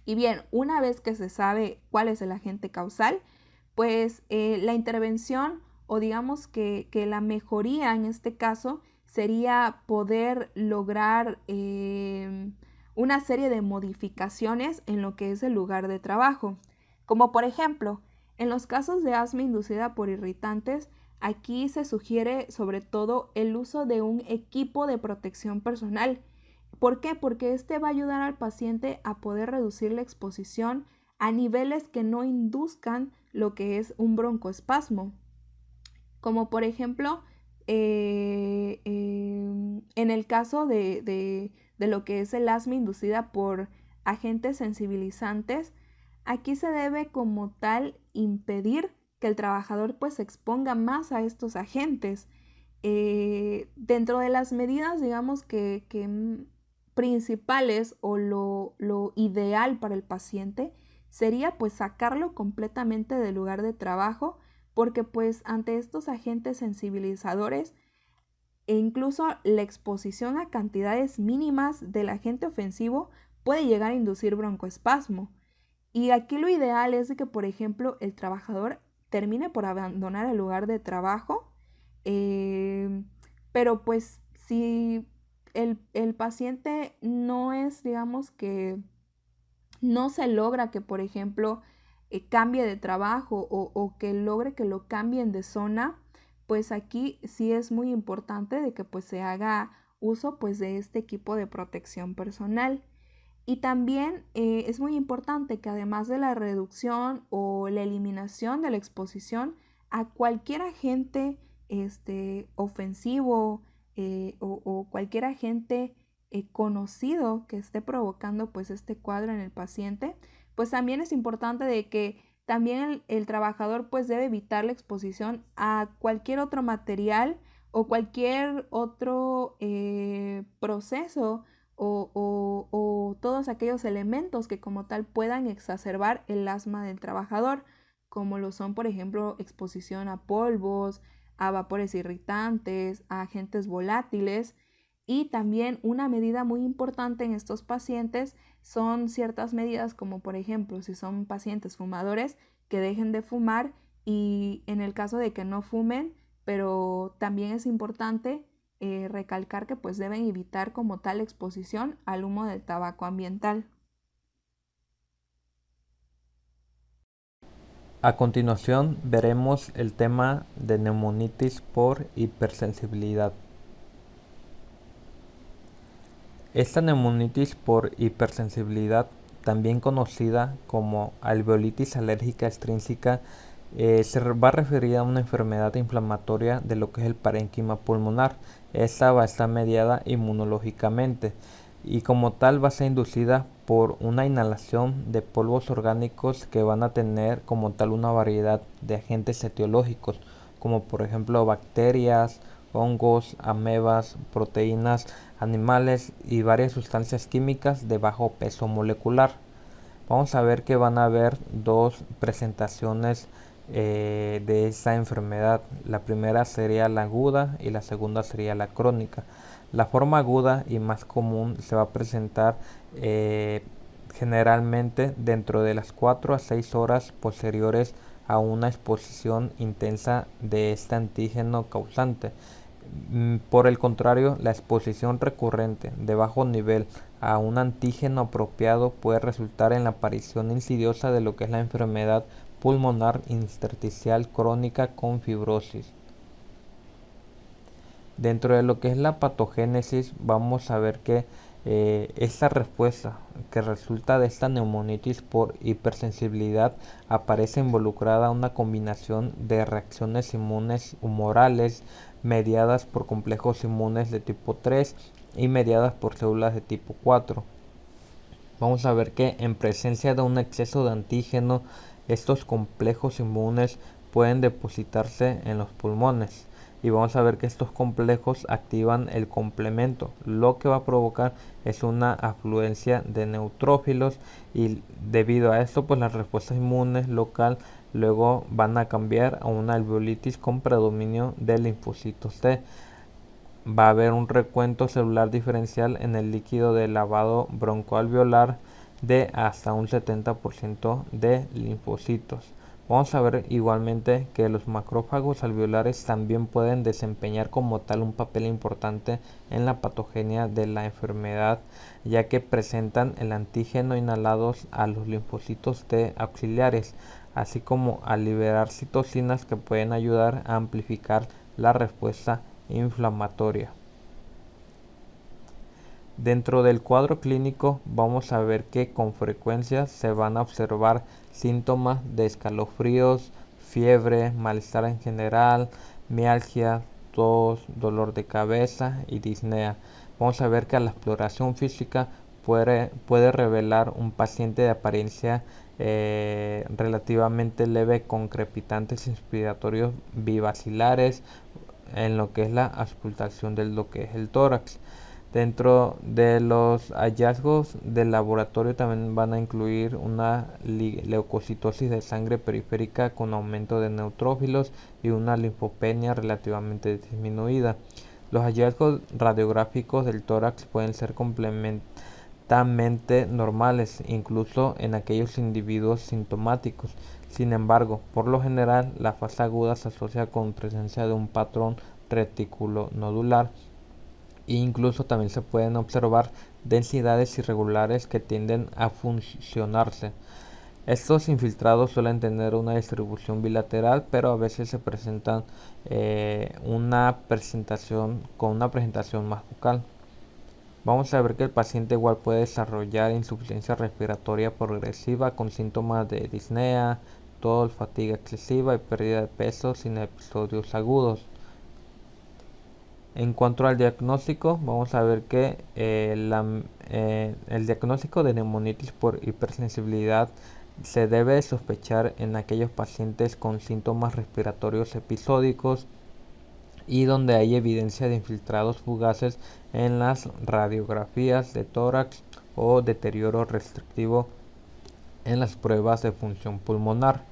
Y bien, una vez que se sabe cuál es el agente causal, pues la intervención o digamos que la mejoría en este caso sería poder lograr una serie de modificaciones en lo que es el lugar de trabajo. Como por ejemplo, en los casos de asma inducida por irritantes, aquí se sugiere sobre todo el uso de un equipo de protección personal. ¿Por qué? Porque este va a ayudar al paciente a poder reducir la exposición a niveles que no induzcan lo que es un broncoespasmo. Como por ejemplo, en el caso de lo que es el asma inducida por agentes sensibilizantes, aquí se debe como tal impedir que el trabajador pues se exponga más a estos agentes. Dentro de las medidas, digamos que principales o lo ideal para el paciente sería pues sacarlo completamente del lugar de trabajo, porque pues ante estos agentes sensibilizadores e incluso la exposición a cantidades mínimas del agente ofensivo puede llegar a inducir broncoespasmo. Y aquí lo ideal es de que, por ejemplo, el trabajador termine por abandonar el lugar de trabajo, eh, pero pues si el paciente no es, digamos que no se logra que, por ejemplo, cambie de trabajo o que logre que lo cambien de zona, pues aquí sí es muy importante de que pues se haga uso pues de este equipo de protección personal. Y también es muy importante que además de la reducción o la eliminación de la exposición a cualquier agente ofensivo o cualquier agente conocido que esté provocando pues este cuadro en el paciente, pues también es importante de que también el trabajador pues debe evitar la exposición a cualquier otro material o cualquier otro proceso o todos aquellos elementos que como tal puedan exacerbar el asma del trabajador, como lo son, por ejemplo, exposición a polvos, a vapores irritantes, a agentes volátiles. Y también una medida muy importante en estos pacientes son ciertas medidas como por ejemplo si son pacientes fumadores que dejen de fumar y en el caso de que no fumen, pero también es importante recalcar que pues deben evitar como tal exposición al humo del tabaco ambiental. A continuación veremos el tema de neumonitis por hipersensibilidad. Esta neumonitis por hipersensibilidad, también conocida como alveolitis alérgica extrínseca, se va a referir a una enfermedad inflamatoria de lo que es el parénquima pulmonar. Esta va a estar mediada inmunológicamente y como tal va a ser inducida por una inhalación de polvos orgánicos que van a tener como tal una variedad de agentes etiológicos, como por ejemplo bacterias, hongos, amebas, proteínas animales y varias sustancias químicas de bajo peso molecular. Vamos a ver que van a haber dos presentaciones de esta enfermedad. La primera sería la aguda y la segunda sería la crónica. La forma aguda y más común se va a presentar generalmente dentro de las 4 a 6 horas posteriores a una exposición intensa de este antígeno causante. Por el contrario, la exposición recurrente de bajo nivel a un antígeno apropiado puede resultar en la aparición insidiosa de lo que es la enfermedad pulmonar intersticial crónica con fibrosis. Dentro de lo que es la patogénesis, vamos a ver que esta respuesta que resulta de esta neumonitis por hipersensibilidad aparece involucrada una combinación de reacciones inmunes humorales mediadas por complejos inmunes de tipo 3 y mediadas por células de tipo 4. Vamos a ver que en presencia de un exceso de antígeno, estos complejos inmunes pueden depositarse en los pulmones y vamos a ver que estos complejos activan el complemento, lo que va a provocar es una afluencia de neutrófilos y debido a esto pues la respuesta inmune local luego van a cambiar a una alveolitis con predominio de linfocitos T. Va a haber un recuento celular diferencial en el líquido de lavado broncoalveolar de hasta un 70% de linfocitos. Vamos a ver igualmente que los macrófagos alveolares también pueden desempeñar como tal un papel importante en la patogenia de la enfermedad, ya que presentan el antígeno inhalados a los linfocitos T auxiliares, así como a liberar citocinas que pueden ayudar a amplificar la respuesta inflamatoria. Dentro del cuadro clínico vamos a ver que con frecuencia se van a observar síntomas de escalofríos, fiebre, malestar en general, mialgia, tos, dolor de cabeza y disnea. Vamos a ver que a la exploración física puede revelar un paciente de apariencia relativamente leve con crepitantes inspiratorios bivacilares en lo que es la auscultación de lo que es el tórax. Dentro de los hallazgos del laboratorio también van a incluir una leucocitosis de sangre periférica con aumento de neutrófilos y una linfopenia relativamente disminuida. Los hallazgos radiográficos del tórax pueden ser completamente normales, incluso en aquellos individuos sintomáticos. Sin embargo, por lo general, la fase aguda se asocia con presencia de un patrón reticulonodular e incluso también se pueden observar densidades irregulares que tienden a fusionarse. Estos infiltrados suelen tener una distribución bilateral, pero a veces se presentan con una presentación más bucal. Vamos a ver que el paciente igual puede desarrollar insuficiencia respiratoria progresiva con síntomas de disnea, tos, fatiga excesiva y pérdida de peso sin episodios agudos. En cuanto al diagnóstico, vamos a ver que el diagnóstico de neumonitis por hipersensibilidad se debe sospechar en aquellos pacientes con síntomas respiratorios episódicos y donde hay evidencia de infiltrados fugaces en las radiografías de tórax o deterioro restrictivo en las pruebas de función pulmonar.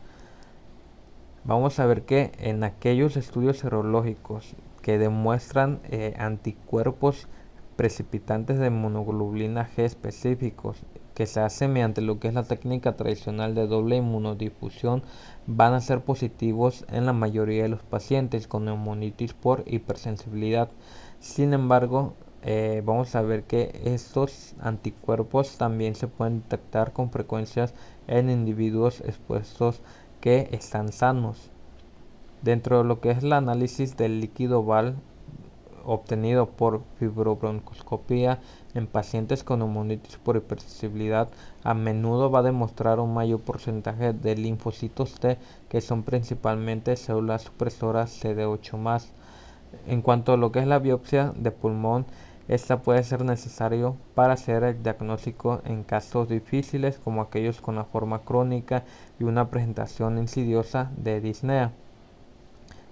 Vamos a ver que en aquellos estudios serológicos que demuestran anticuerpos precipitantes de monoglobulina G específicos que se hace mediante lo que es la técnica tradicional de doble inmunodifusión, van a ser positivos en la mayoría de los pacientes con neumonitis por hipersensibilidad. Sin embargo, vamos a ver que estos anticuerpos también se pueden detectar con frecuencias en individuos expuestos que están sanos. Dentro de lo que es el análisis del líquido oval obtenido por fibrobroncoscopía en pacientes con neumonitis por hipersensibilidad, a menudo va a demostrar un mayor porcentaje de linfocitos T, que son principalmente células supresoras CD8+. En cuanto a lo que es la biopsia de pulmón, esta puede ser necesario para hacer el diagnóstico en casos difíciles como aquellos con la forma crónica y una presentación insidiosa de disnea.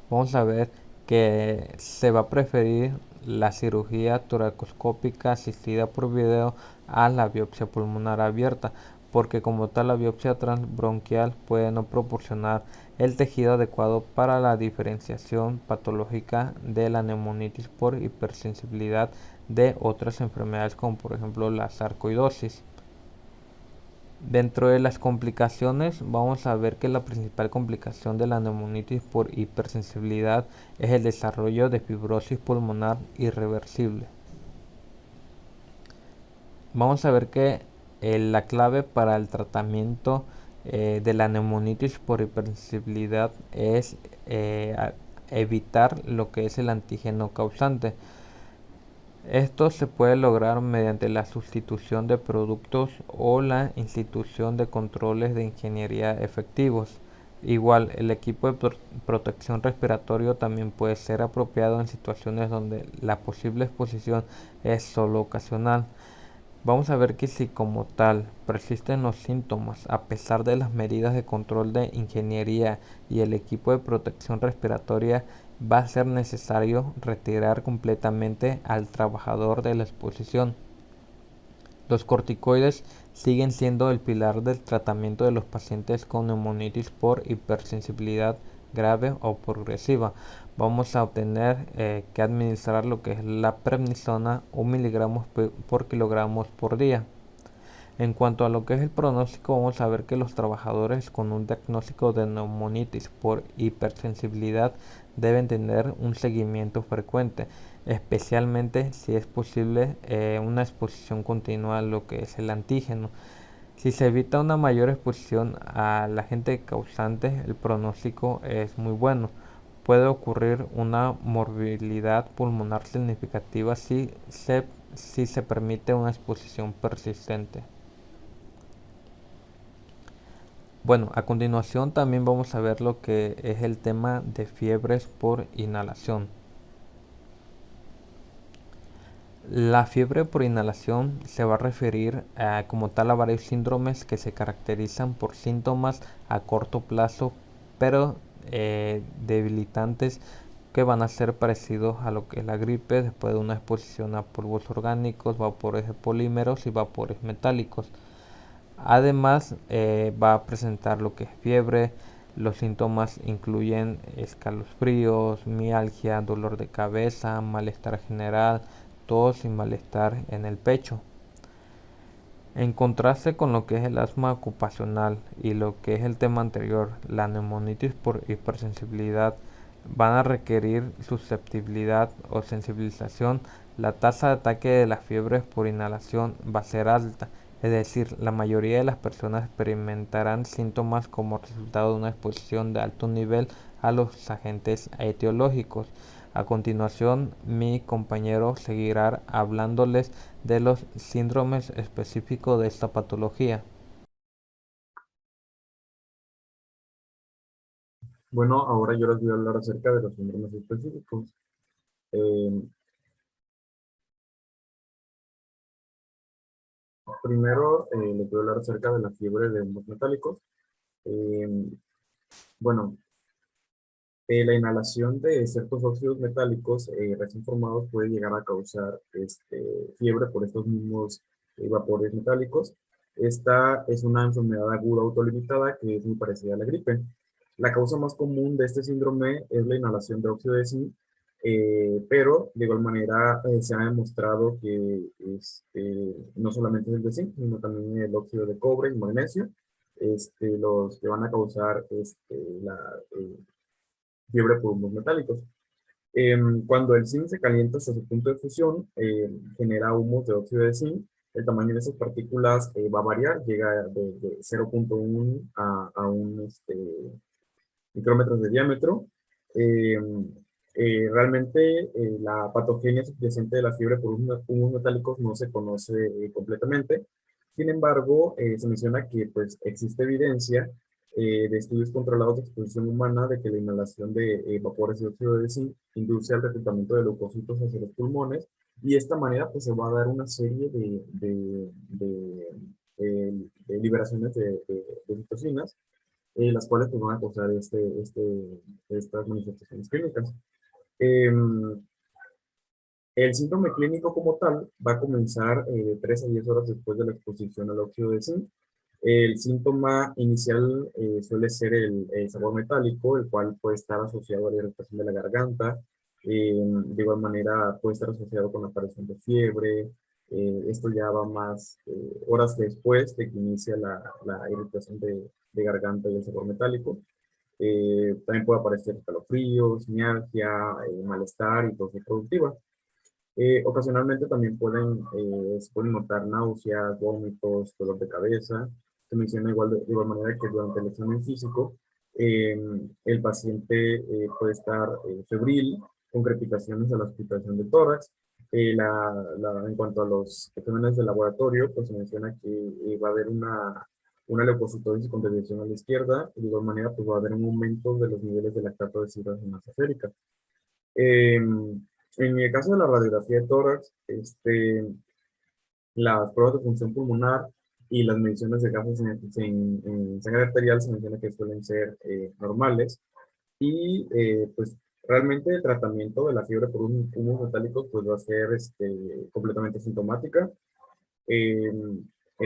Vamos a ver que se va a preferir la cirugía toracoscópica asistida por video a la biopsia pulmonar abierta, porque como tal la biopsia transbronquial puede no proporcionar el tejido adecuado para la diferenciación patológica de la neumonitis por hipersensibilidad de otras enfermedades como por ejemplo la sarcoidosis. Dentro de las complicaciones vamos a ver que la principal complicación de la neumonitis por hipersensibilidad es el desarrollo de fibrosis pulmonar irreversible. Vamos a ver que la clave para el tratamiento de la neumonitis por hipersensibilidad es evitar lo que es el antígeno causante. Esto se puede lograr mediante la sustitución de productos o la institución de controles de ingeniería efectivos. Igual, el equipo de protección respiratorio también puede ser apropiado en situaciones donde la posible exposición es solo ocasional. Vamos a ver que si como tal persisten los síntomas a pesar de las medidas de control de ingeniería y el equipo de protección respiratoria, va a ser necesario retirar completamente al trabajador de la exposición. Los corticoides siguen siendo el pilar del tratamiento de los pacientes con neumonitis por hipersensibilidad grave o progresiva. Vamos a obtener que administrar lo que es la prednisona 1 miligramos por kilogramos por día. En cuanto a lo que es el pronóstico, vamos a ver que los trabajadores con un diagnóstico de neumonitis por hipersensibilidad deben tener un seguimiento frecuente, especialmente si es posible una exposición continua a lo que es el antígeno. Si se evita una mayor exposición al agente causante, el pronóstico es muy bueno. Puede ocurrir una morbilidad pulmonar significativa si se permite una exposición persistente. Bueno, a continuación también vamos a ver lo que es el tema de fiebres por inhalación. La fiebre por inhalación se va a referir como tal a varios síndromes que se caracterizan por síntomas a corto plazo, pero debilitantes, que van a ser parecidos a lo que es la gripe después de una exposición a polvos orgánicos, vapores de polímeros y vapores metálicos. Además, va a presentar lo que es fiebre. Los síntomas incluyen escalofríos, mialgia, dolor de cabeza, malestar general, tos y malestar en el pecho. En contraste con lo que es el asma ocupacional y lo que es el tema anterior, la neumonitis por hipersensibilidad, van a requerir susceptibilidad o sensibilización. La tasa de ataque de las fiebres por inhalación va a ser alta, es decir, la mayoría de las personas experimentarán síntomas como resultado de una exposición de alto nivel a los agentes etiológicos. A continuación, mi compañero seguirá hablándoles de los síndromes específicos de esta patología. Bueno, ahora yo les voy a hablar acerca de los síndromes específicos. Eh, Primero, les voy a hablar acerca de la fiebre de humos metálicos. Eh, bueno, la inhalación de ciertos óxidos metálicos recién formados puede llegar a causar fiebre por estos mismos vapores metálicos. Esta es una enfermedad aguda autolimitada que es muy parecida a la gripe. La causa más común de este síndrome es la inhalación de óxido de zinc, pero de igual manera se ha demostrado que no solamente es el de zinc, sino también el óxido de cobre y magnesio, los que van a causar la fiebre por humos metálicos. Cuando el zinc se calienta hasta su punto de fusión, genera humos de óxido de zinc. El tamaño de esas partículas va a variar, llega de 0.1 a un micrómetros de diámetro. Eh, Realmente la patogenia subyacente de la fiebre por humos metálicos no se conoce completamente. Sin embargo, se menciona que pues, existe evidencia de estudios controlados de exposición humana de que la inhalación de vapores de óxido de zinc induce al reclutamiento de leucocitos hacia los pulmones y de esta manera pues, se va a dar una serie de liberaciones de citocinas, las cuales pues, van a causar estas manifestaciones clínicas. El síndrome clínico como tal va a comenzar de 3 a 10 horas después de la exposición al óxido de zinc. El síntoma inicial suele ser el sabor metálico, el cual puede estar asociado a la irritación de la garganta. De igual manera puede estar asociado con la aparición de fiebre. Esto ya va más horas después de que inicia la irritación de garganta y el sabor metálico. También puede aparecer escalofríos, mialgia, malestar y tos productiva. Ocasionalmente también se pueden notar náuseas, vómitos, dolor de cabeza. Se menciona de igual manera que durante el examen físico eh, el paciente puede estar febril, con crepitaciones a la auscultación de tórax. En cuanto a los exámenes de laboratorio, pues se menciona que va a haber una leucocitosis con desviación a la izquierda. De igual manera, pues va a haber un aumento de los niveles de lactato de deshidrogenasa férica. En el caso de la radiografía de tórax, las pruebas de función pulmonar y las mediciones de gases en sangre arterial se menciona que suelen ser normales. Y pues realmente el tratamiento de la fiebre por humos metálicos pues va a ser completamente sintomática.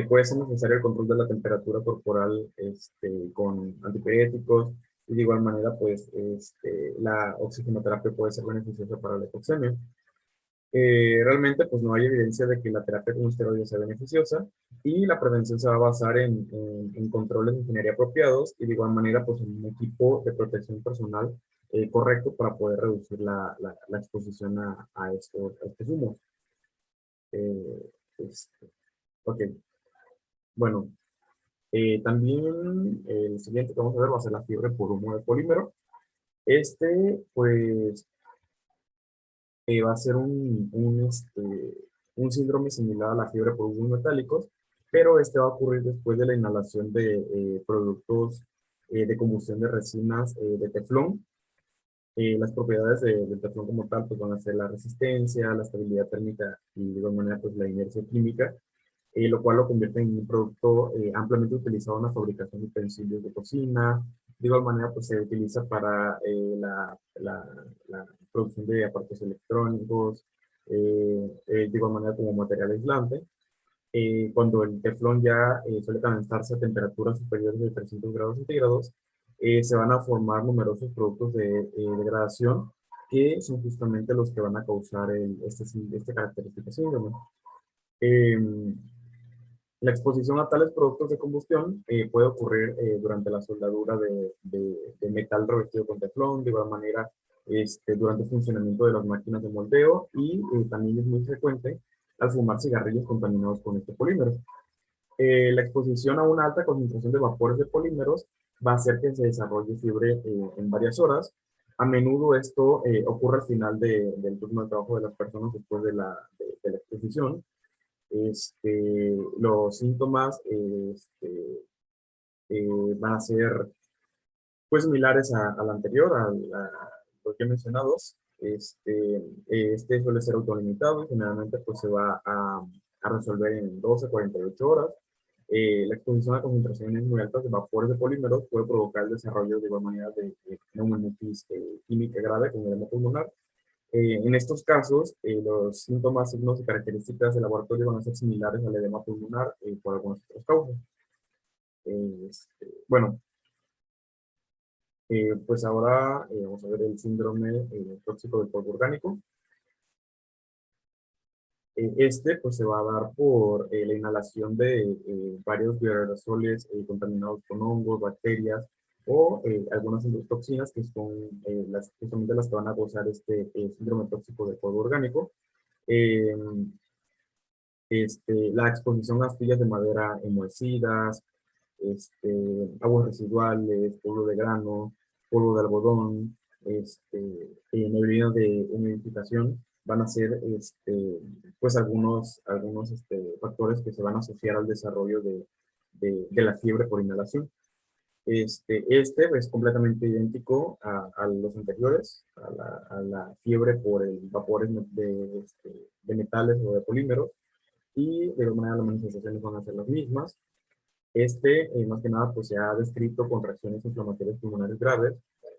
Puede ser necesario el control de la temperatura corporal con antipiréticos y de igual manera, pues, la oxigenoterapia puede ser beneficiosa para la hipoxemia. Realmente, pues, no hay evidencia de que la terapia con esteroides sea beneficiosa y la prevención se va a basar en controles de ingeniería apropiados y de igual manera, pues, en un equipo de protección personal correcto para poder reducir la exposición a estos humos. Eh, este, ok, bueno. También el siguiente que vamos a ver va a ser la fiebre por humo de polímero. Pues, va a ser un síndrome similar a la fiebre por humos metálicos, pero este va a ocurrir después de la inhalación de productos de combustión de resinas de teflón. Las propiedades del teflón como tal pues van a ser la resistencia, la estabilidad térmica y de igual manera pues la inercia química, lo cual lo convierte en un producto ampliamente utilizado en la fabricación de utensilios de cocina. De igual manera, pues se utiliza para la producción de aparatos electrónicos, de igual manera como material aislante. Cuando el teflón ya suele calentarse a temperaturas superiores de 300 grados centígrados, se van a formar numerosos productos de degradación que son justamente los que van a causar este característico síndrome. Em, la exposición a tales productos de combustión puede ocurrir durante la soldadura de metal revestido con teflón, de igual manera durante el funcionamiento de las máquinas de moldeo y también es muy frecuente al fumar cigarrillos contaminados con este polímero. La exposición a una alta concentración de vapores de polímeros va a hacer que se desarrolle fiebre en varias horas. A menudo esto ocurre al final del turno de trabajo de las personas después de la exposición. Los síntomas van a ser pues similares al anterior, a los que he mencionado. Suele ser autolimitado y generalmente pues se va a resolver en 12 a 48 horas. La exposición a concentraciones muy altas de vapores de polímeros puede provocar el desarrollo de igual manera de neumonitis química grave con edema pulmonar. En estos casos, los síntomas, signos y características del laboratorio van a ser similares al edema pulmonar por algunas otras causas. Bueno, pues ahora vamos a ver el síndrome tóxico del polvo orgánico. Pues se va a dar por la inhalación de varios bioaerosoles contaminados con hongos, bacterias o algunas endotoxinas que son justamente las que van a causar este síndrome tóxico del polvo orgánico. Eh, la exposición a astillas de madera enmohecidas, aguas residuales, polvo de grano, polvo de algodón, neblina de humidificación, van a ser pues algunos factores que se van a asociar al desarrollo de la fiebre por inhalación. Es completamente idéntico a los anteriores, a la fiebre por el vapores de metales o de polímeros, y de alguna manera las manifestaciones van a ser las mismas. Más que nada, pues se ha descrito con reacciones inflamatorias pulmonares graves,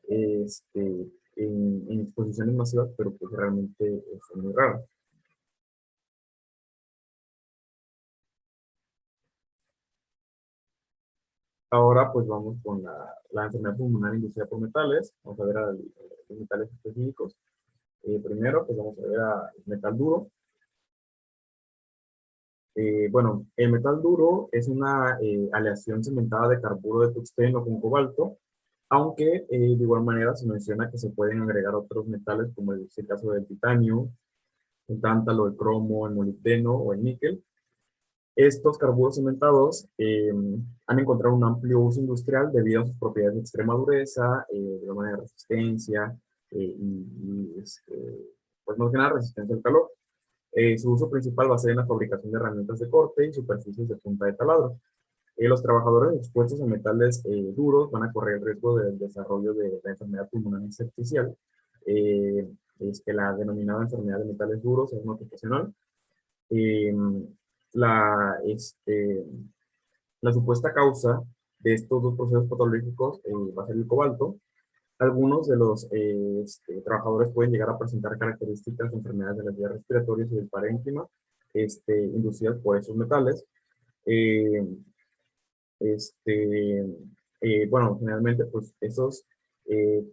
en exposiciones masivas, pero pues realmente es muy raro. Ahora pues vamos con la enfermedad pulmonar inducida por metales. Vamos a ver a los metales específicos. Primero, pues vamos a ver al metal duro. Bueno, el metal duro es una aleación cementada de carburo de tungsteno con cobalto, aunque de igual manera se menciona que se pueden agregar otros metales, como es el caso del titanio, el tántalo, el cromo, el molibdeno o el níquel. Estos carburos cementados han encontrado un amplio uso industrial debido a sus propiedades de extrema dureza, de igual manera resistencia pues más que nada resistencia al calor. Su uso principal va a ser en la fabricación de herramientas de corte y superficies de punta de taladro. Los trabajadores expuestos a metales duros van a correr el riesgo del desarrollo de la enfermedad pulmonar intersticial. La denominada enfermedad de metales duros es no ocupacional. Eh, la, este, la supuesta causa de estos dos procesos patológicos va a ser el cobalto. Algunos de los trabajadores pueden llegar a presentar características de enfermedades de las vías respiratorias y del parénquima, inducidas por esos metales. Eh, este, bueno, generalmente pues esos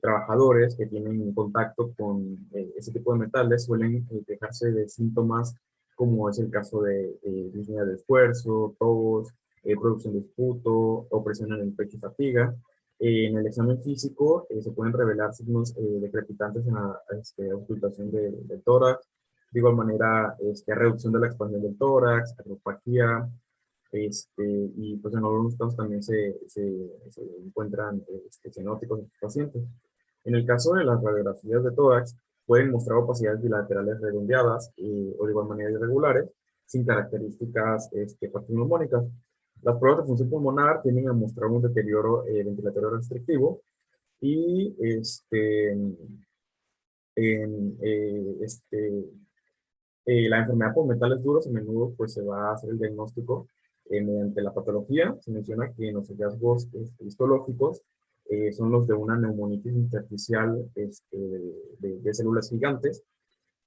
trabajadores que tienen contacto con ese tipo de metales suelen quejarse de síntomas como es el caso de disnea de esfuerzo, tos, producción de esputo, opresión en el pecho y fatiga. En el examen físico se pueden revelar signos de crepitantes en la auscultación del tórax, de igual manera reducción de la expansión del tórax, atrofagía, y pues en algunos casos también se encuentran cianóticos en los pacientes. En el caso de las radiografías de tórax, pueden mostrar opacidades bilaterales redondeadas o de igual manera irregulares, sin características patognomónicas. Las pruebas de función pulmonar tienden a mostrar un deterioro ventilatorio restrictivo y en, la enfermedad por metales duros a menudo pues se va a hacer el diagnóstico mediante la patología. Se menciona que los hallazgos histológicos son los de una neumonitis intersticial de células gigantes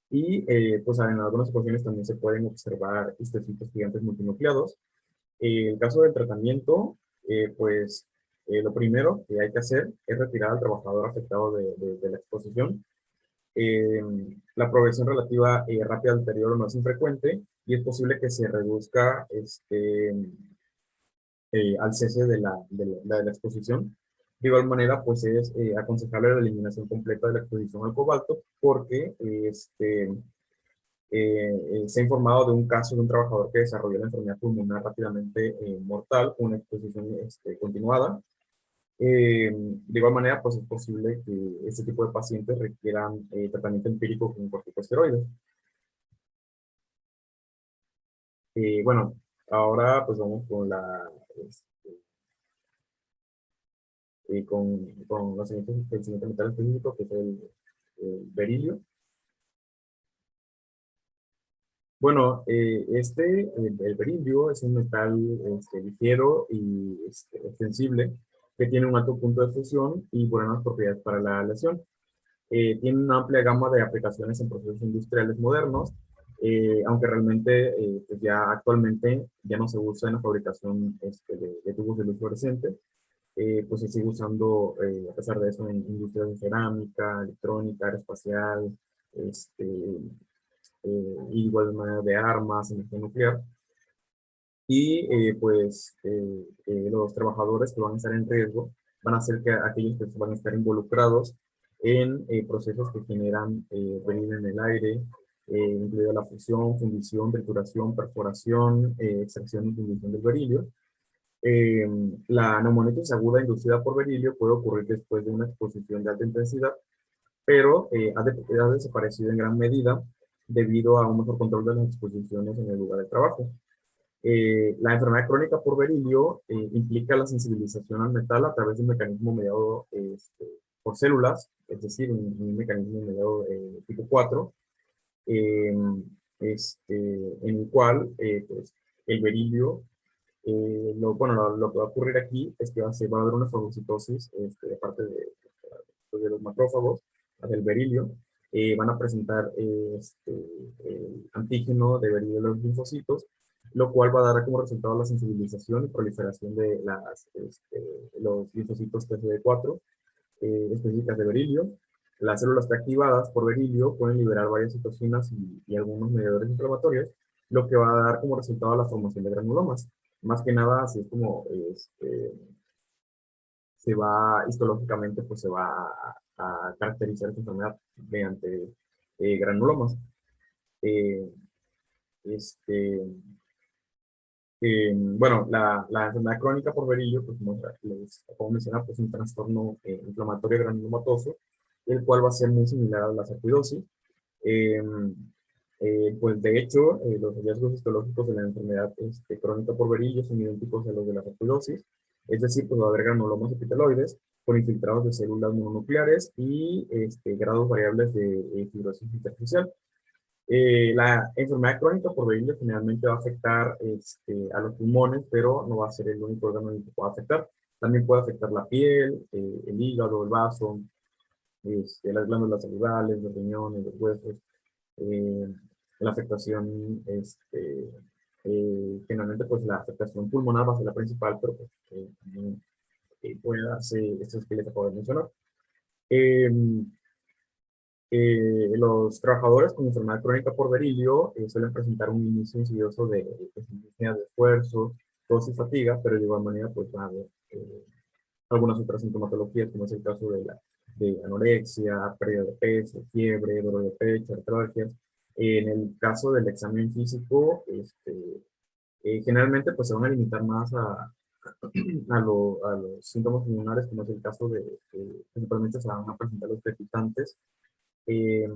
y pues en algunas ocasiones también se pueden observar histocitos gigantes multinucleados. El caso del tratamiento, pues lo primero que hay que hacer es retirar al trabajador afectado de la exposición. eh, la progresión relativa rápida al deterioro no es infrecuente y es posible que se reduzca al cese de la exposición. De igual manera, pues es aconsejable la eliminación completa de la exposición al cobalto porque se ha informado de un caso de un trabajador que desarrolló la enfermedad pulmonar rápidamente mortal con una exposición continuada. De igual manera, pues es posible que este tipo de pacientes requieran tratamiento empírico con corticosteroides. Bueno, ahora pues vamos con con los siguientes, el siguiente metal específico, que es el berilio. Bueno, el berilio es un metal ligero y extensible que tiene un alto punto de fusión y buenas propiedades para la aleación. Tiene una amplia gama de aplicaciones en procesos industriales modernos, aunque realmente pues ya actualmente ya no se usa en la fabricación de tubos de luz fluorescente, pues se sigue usando a pesar de eso en industrias de cerámica, electrónica, aeroespacial, este, y de igual manera de armas, energía nuclear. Y los trabajadores que van a estar en riesgo van a ser que aquellos que van a estar involucrados en procesos que generan berilio en el aire, incluida la fusión, fundición, trituración, perforación, extracción y fundición del berilio. Eh, la neumonitis aguda inducida por berilio puede ocurrir después de una exposición de alta intensidad, pero ha desaparecido en gran medida debido a un mejor control de las exposiciones en el lugar de trabajo. La enfermedad crónica por berilio implica la sensibilización al metal a través de un mecanismo mediado por células, es decir, un mecanismo mediado tipo 4, eh, en el cual pues, el berilio, lo que va a ocurrir aquí es que se va a haber una fagocitosis de parte de los macrófagos del berilio. Van a presentar el antígeno de berilio de los linfocitos, lo cual va a dar como resultado la sensibilización y proliferación de los linfocitos TCD4 específicas de berilio. Las células activadas por berilio pueden liberar varias citocinas y algunos mediadores inflamatorios, lo que va a dar como resultado la formación de granulomas. Más que nada, así es como se va, histológicamente, pues se va a caracterizar esta enfermedad mediante granulomas. Eh, este, bueno, la enfermedad crónica por berilio, pues como les acabo de mencionar, pues es un trastorno inflamatorio granulomatoso, el cual va a ser muy similar a la sarcoidosis. Eh, pues de hecho, los hallazgos histológicos de la enfermedad crónica por berillo son idénticos a los de la sarcoidosis, es decir, pues va a haber granulomas epiteloides con infiltrados de células mononucleares y grados variables de fibrosis intersticial. La enfermedad crónica por berilio generalmente va a afectar a los pulmones, pero no va a ser el único órgano en el que pueda afectar. También puede afectar la piel, el hígado, el vaso, las glándulas salivales, los riñones, los huesos, la afectación Generalmente, pues la afectación pulmonar va a ser la principal, pero pues, también puede darse estos que les acabo de mencionar. Em, los trabajadores con enfermedad crónica por berilio suelen presentar un inicio insidioso de disnea de esfuerzo, tos y fatiga, pero de igual manera pues va a haber algunas otras sintomatologías, como es el caso de anorexia, pérdida de peso, fiebre, dolor de pecho, artralgias. En el caso del examen físico, generalmente pues se van a limitar más a los síntomas pulmonares, como es el caso de principalmente se van a presentar los crepitantes. Eh,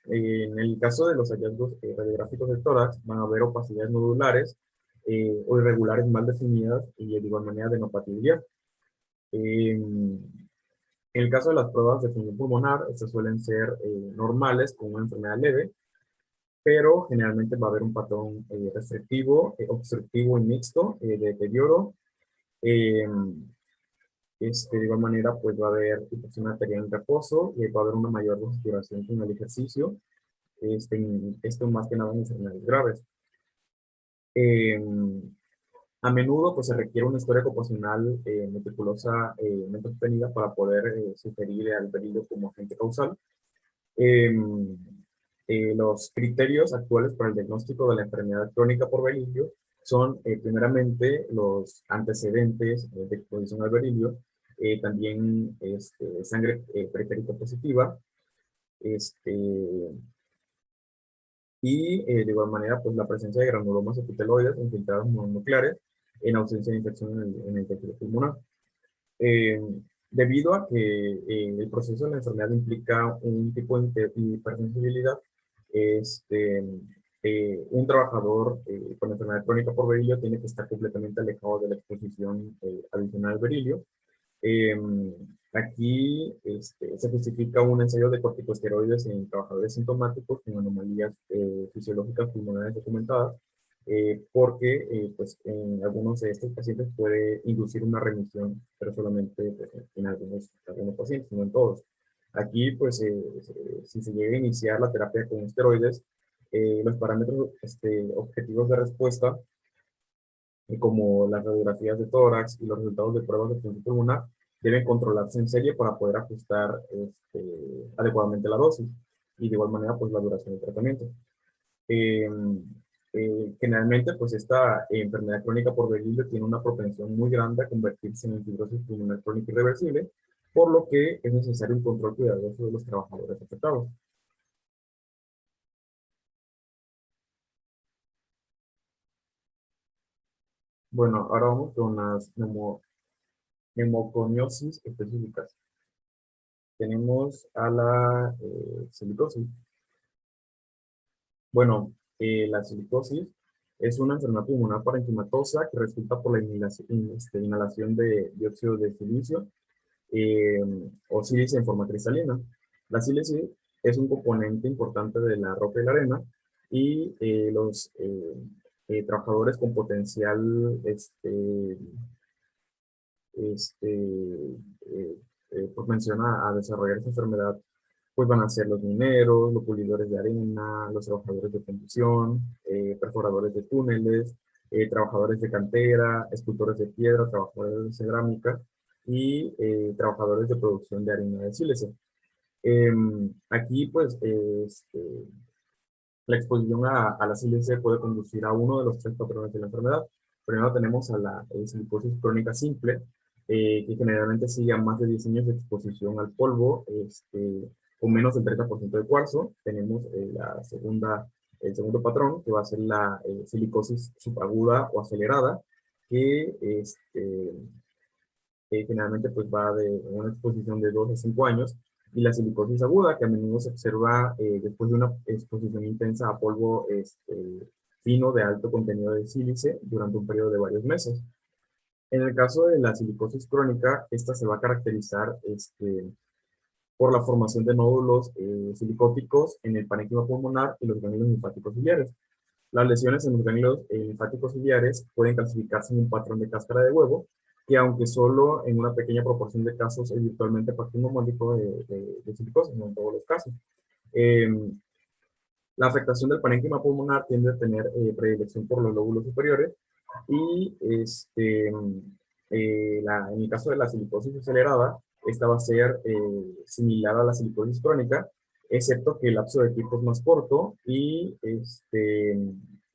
en el caso de los hallazgos radiográficos del tórax, van a haber opacidades nodulares o irregulares mal definidas y de igual manera adenopatía biliar. En el caso de las pruebas de función pulmonar, estas suelen ser normales con una enfermedad leve, pero generalmente va a haber un patrón restrictivo, obstructivo y mixto de deterioro. Eh, de igual manera, pues va a haber hipoxemia arterial en reposo, va a haber una mayor desaturación con el ejercicio, esto más que nada en enfermedades graves. Eh, a menudo pues, se requiere una historia ocupacional meticulosa, sostenida para poder sugerir al berilio como agente causal. Eh, los criterios actuales para el diagnóstico de la enfermedad crónica por berilio son primeramente los antecedentes de exposición al berilio, también sangre periférica positiva, este, y de igual manera pues la presencia de granulomas epiteloides infiltrados mononucleares en ausencia de infección en el tejido pulmonar. Eh, Debido a que el proceso de la enfermedad implica un tipo de hipersensibilidad, este, un trabajador con enfermedad crónica por berilio tiene que estar completamente alejado de la exposición adicional al berilio. Eh, Aquí se justifica un ensayo de corticosteroides en trabajadores sintomáticos con anomalías fisiológicas pulmonares documentadas, porque pues, en algunos de estos pacientes puede inducir una remisión, pero solamente pues, en algunos pacientes, no en todos. Aquí, pues, si se llega a iniciar la terapia con esteroides, los parámetros objetivos de respuesta, como las radiografías de tórax y los resultados de pruebas de función pulmonar, deben controlarse en serie para poder ajustar adecuadamente la dosis y de igual manera pues la duración del tratamiento. Eh, Generalmente pues esta enfermedad crónica por berilio tiene una propensión muy grande a convertirse en fibrosis pulmonar crónica irreversible, por lo que es necesario un control cuidadoso de los trabajadores afectados. Bueno, ahora vamos con las neumoconiosis específicas. Tenemos a la silicosis. Bueno, la silicosis es una enfermedad pulmonar parenquimatosa que resulta por la inhalación de dióxido de silicio eh, o sílice en forma cristalina. La sílice es un componente importante de la roca y la arena y los trabajadores con potencial eh, propensión a desarrollar esta enfermedad pues van a ser los mineros, los pulidores de arena, los trabajadores de fundición, perforadores de túneles, trabajadores de cantera, escultores de piedra, trabajadores de cerámica y trabajadores de producción de harina de sílice. Aquí, pues, la exposición a la sílice puede conducir a uno de los tres patrones de la enfermedad. Primero tenemos a la silicosis crónica simple, que generalmente sigue a más de 10 años de exposición al polvo, con menos del 30% de cuarzo. Tenemos el segundo patrón, que va a ser la silicosis subaguda o acelerada, que generalmente pues va de una exposición de 2 a 5 años, y la silicosis aguda, que a menudo se observa después de una exposición intensa a polvo fino de alto contenido de sílice durante un periodo de varios meses. En el caso de la silicosis crónica, esta se va a caracterizar por la formación de nódulos silicóticos en el parénquima pulmonar y los ganglios linfáticos ciliares. Las lesiones en los ganglios linfáticos ciliares pueden clasificarse en un patrón de cáscara de huevo, que aunque solo en una pequeña proporción de casos es virtualmente patognomónico de silicosis, no en todos los casos. Eh, La afectación del parénquima pulmonar tiende a tener predilección por los lóbulos superiores y en el caso de la silicosis acelerada, esta va a ser similar a la silicosis crónica, excepto que el lapso de tiempo es más corto y en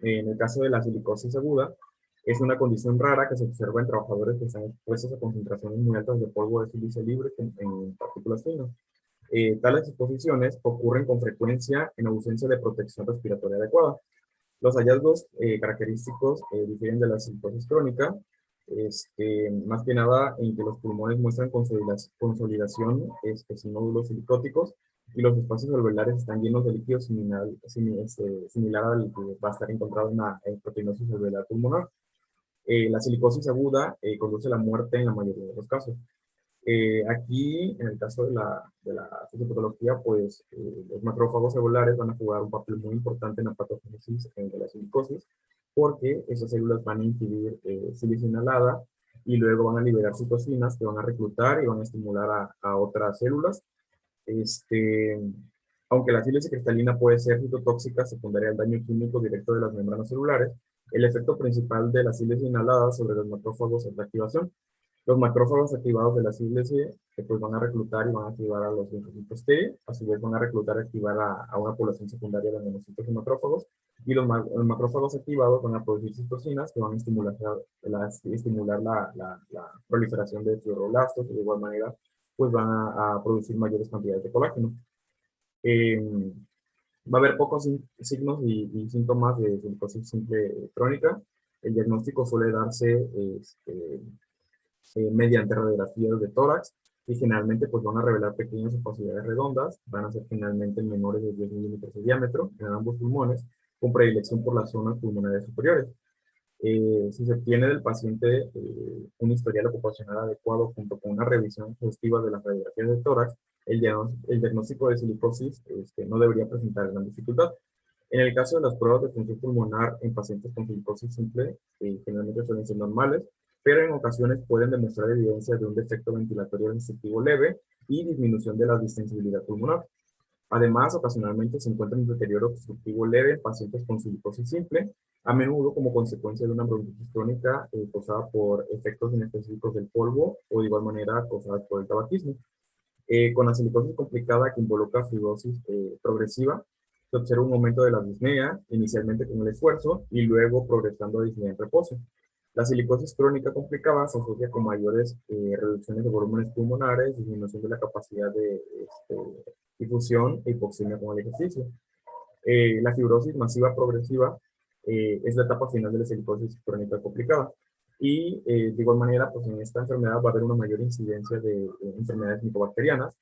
el caso de la silicosis aguda, es una condición rara que se observa en trabajadores que están expuestos a concentraciones muy altas de polvo de sílice libre en partículas finas. Tales exposiciones ocurren con frecuencia en ausencia de protección respiratoria adecuada. Los hallazgos característicos difieren de la silicosis crónica, más que nada en que los pulmones muestran consolidación sin nódulos silicóticos y los espacios alveolares están llenos de líquido similar al que va a estar encontrado en la proteinosis alveolar pulmonar. La silicosis aguda conduce a la muerte en la mayoría de los casos. Aquí, en el caso de la fisiopatología, pues los macrófagos alveolares van a jugar un papel muy importante en la patogénesis de la silicosis, porque esas células van a inhibir sílice inhalada y luego van a liberar citocinas que van a reclutar y van a estimular a otras células. Este, Aunque la sílice cristalina puede ser citotóxica secundaria al daño químico directo de las membranas celulares, el efecto principal de la sílice inhalada sobre los macrófagos es la activación. Los macrófagos activados de la sílice pues van a reclutar y van a activar a los linfocitos T, a su vez van a reclutar y activar a una población secundaria de monocitos y macrófagos, y los macrófagos activados van a producir citocinas que van a estimular la proliferación de fibroblastos y de igual manera pues van a producir mayores cantidades de colágeno. Eh, Va a haber pocos signos y síntomas de silicosis simple crónica. El diagnóstico suele darse mediante radiografías de tórax y generalmente pues van a revelar pequeñas opacidades redondas, van a ser generalmente menores de 10 milímetros de diámetro en ambos pulmones, con predilección por las zonas pulmonares superiores. Si se obtiene del paciente un historial ocupacional adecuado junto con una revisión exhaustiva de las radiografías de tórax, el diagnóstico de silicosis no debería presentar gran dificultad. En el caso de las pruebas de función pulmonar en pacientes con silicosis simple, generalmente suelen ser normales, pero en ocasiones pueden demostrar evidencia de un defecto ventilatorio restrictivo leve y disminución de la distensibilidad pulmonar. Además, ocasionalmente se encuentra un deterioro obstructivo leve en pacientes con silicosis simple, a menudo como consecuencia de una bronquitis crónica causada por efectos inespecíficos del polvo o de igual manera causadas por el tabaquismo. Con la silicosis complicada que involucra fibrosis progresiva, se observa un aumento de la disnea, inicialmente con el esfuerzo y luego progresando a disnea en reposo. La silicosis crónica complicada se asocia con mayores reducciones de volúmenes pulmonares, disminución de la capacidad de difusión e hipoxemia con el ejercicio. La fibrosis masiva progresiva es la etapa final de la silicosis crónica complicada. Y de igual manera, pues en esta enfermedad va a haber una mayor incidencia de enfermedades micobacterianas,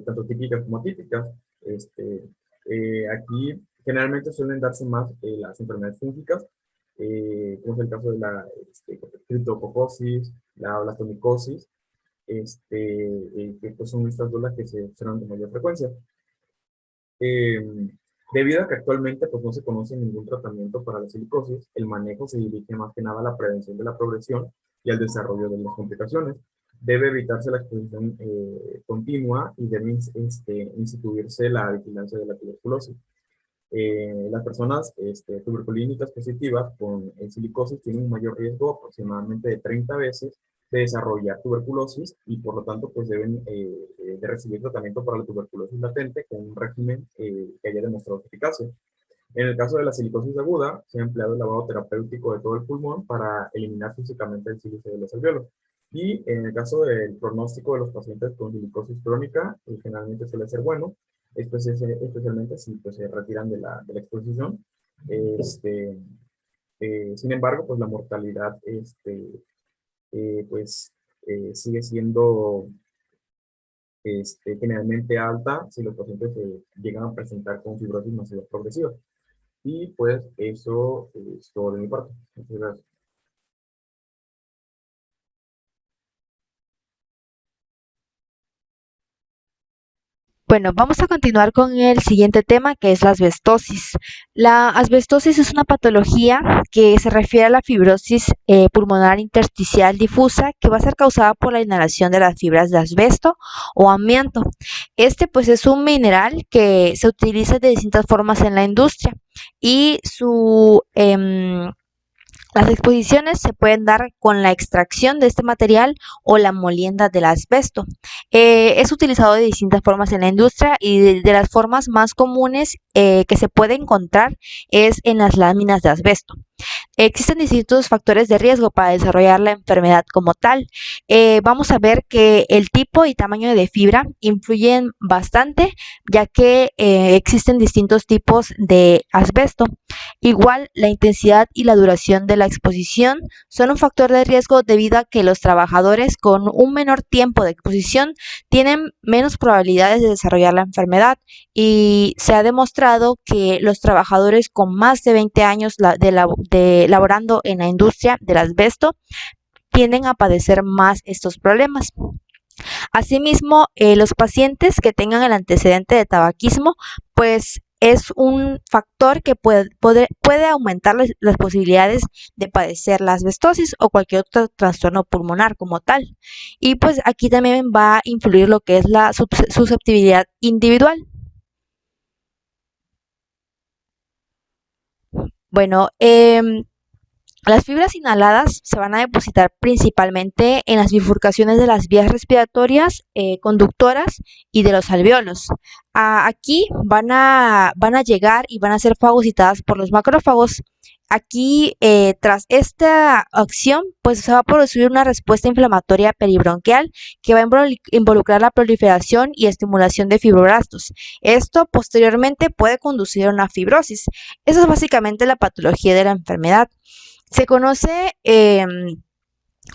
tanto típicas como atípicas. Aquí generalmente suelen darse más las enfermedades fúngicas, como es el caso de la criptococosis, la blastomicosis, que pues son estas dos las que se observan con mayor frecuencia. Debido a que actualmente pues, no se conoce ningún tratamiento para la silicosis, el manejo se dirige más que nada a la prevención de la progresión y al desarrollo de las complicaciones. Debe evitarse la exposición continua y debe instituirse la vigilancia de la tuberculosis. Las personas tuberculínicas positivas con silicosis tienen un mayor riesgo, aproximadamente de 30 veces, de desarrollar tuberculosis y por lo tanto pues deben de recibir tratamiento para la tuberculosis latente con un régimen que haya demostrado su eficacia. En el caso de la silicosis aguda, se ha empleado el lavado terapéutico de todo el pulmón para eliminar físicamente el sílice de los alvéolos. Y en el caso del pronóstico de los pacientes con silicosis crónica, generalmente suele ser bueno, especialmente si pues, se retiran de la exposición. Sin embargo, pues la mortalidad pues, sigue siendo generalmente alta si los pacientes llegan a presentar con fibrosis masiva progresiva. Y pues eso es todo de mi parte. Muchas gracias. Bueno, vamos a continuar con el siguiente tema que es la asbestosis. La asbestosis es una patología que se refiere a la fibrosis pulmonar intersticial difusa que va a ser causada por la inhalación de las fibras de asbesto o amianto. Este pues es un mineral que se utiliza de distintas formas en la industria y las exposiciones se pueden dar con la extracción de este material o la molienda del asbesto. Es utilizado de distintas formas en la industria y de las formas más comunes que se puede encontrar es en las láminas de asbesto. Existen distintos factores de riesgo para desarrollar la enfermedad como tal. Vamos a ver que el tipo y tamaño de fibra influyen bastante, ya que existen distintos tipos de asbesto. Igual, la intensidad y la duración de la exposición son un factor de riesgo debido a que los trabajadores con un menor tiempo de exposición tienen menos probabilidades de desarrollar la enfermedad y se ha demostrado que los trabajadores con más de 20 años laborando en la industria del asbesto tienden a padecer más estos problemas. Asimismo, los pacientes que tengan el antecedente de tabaquismo, pues es un factor que puede aumentar las posibilidades de padecer la asbestosis o cualquier otro trastorno pulmonar como tal. Y pues aquí también va a influir lo que es la susceptibilidad individual. Bueno, las fibras inhaladas se van a depositar principalmente en las bifurcaciones de las vías respiratorias, conductoras y de los alvéolos. Aquí van a llegar y van a ser fagocitadas por los macrófagos. Aquí, tras esta acción, pues se va a producir una respuesta inflamatoria peribronquial que va a involucrar la proliferación y estimulación de fibroblastos. Esto posteriormente puede conducir a una fibrosis. Esa es básicamente la patología de la enfermedad. Se conoce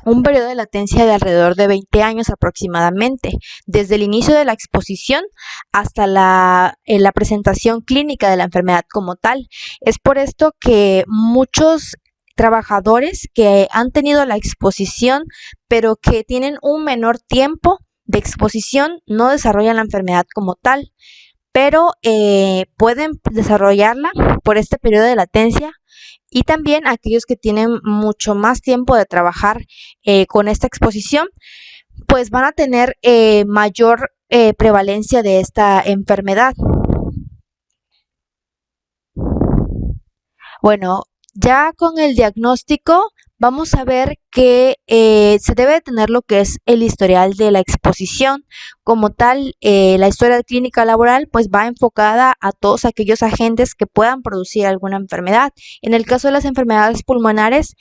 un periodo de latencia de alrededor de 20 años aproximadamente, desde el inicio de la exposición hasta la presentación clínica de la enfermedad como tal. Es por esto que muchos trabajadores que han tenido la exposición, pero que tienen un menor tiempo de exposición, no desarrollan la enfermedad como tal, pero pueden desarrollarla por este periodo de latencia y también aquellos que tienen mucho más tiempo de trabajar con esta exposición, pues van a tener mayor prevalencia de esta enfermedad. Bueno, ya con el diagnóstico vamos a ver que se debe tener lo que es el historial de la exposición. Como tal, la historia clínica laboral pues va enfocada a todos aquellos agentes que puedan producir alguna enfermedad. En el caso de las enfermedades pulmonares,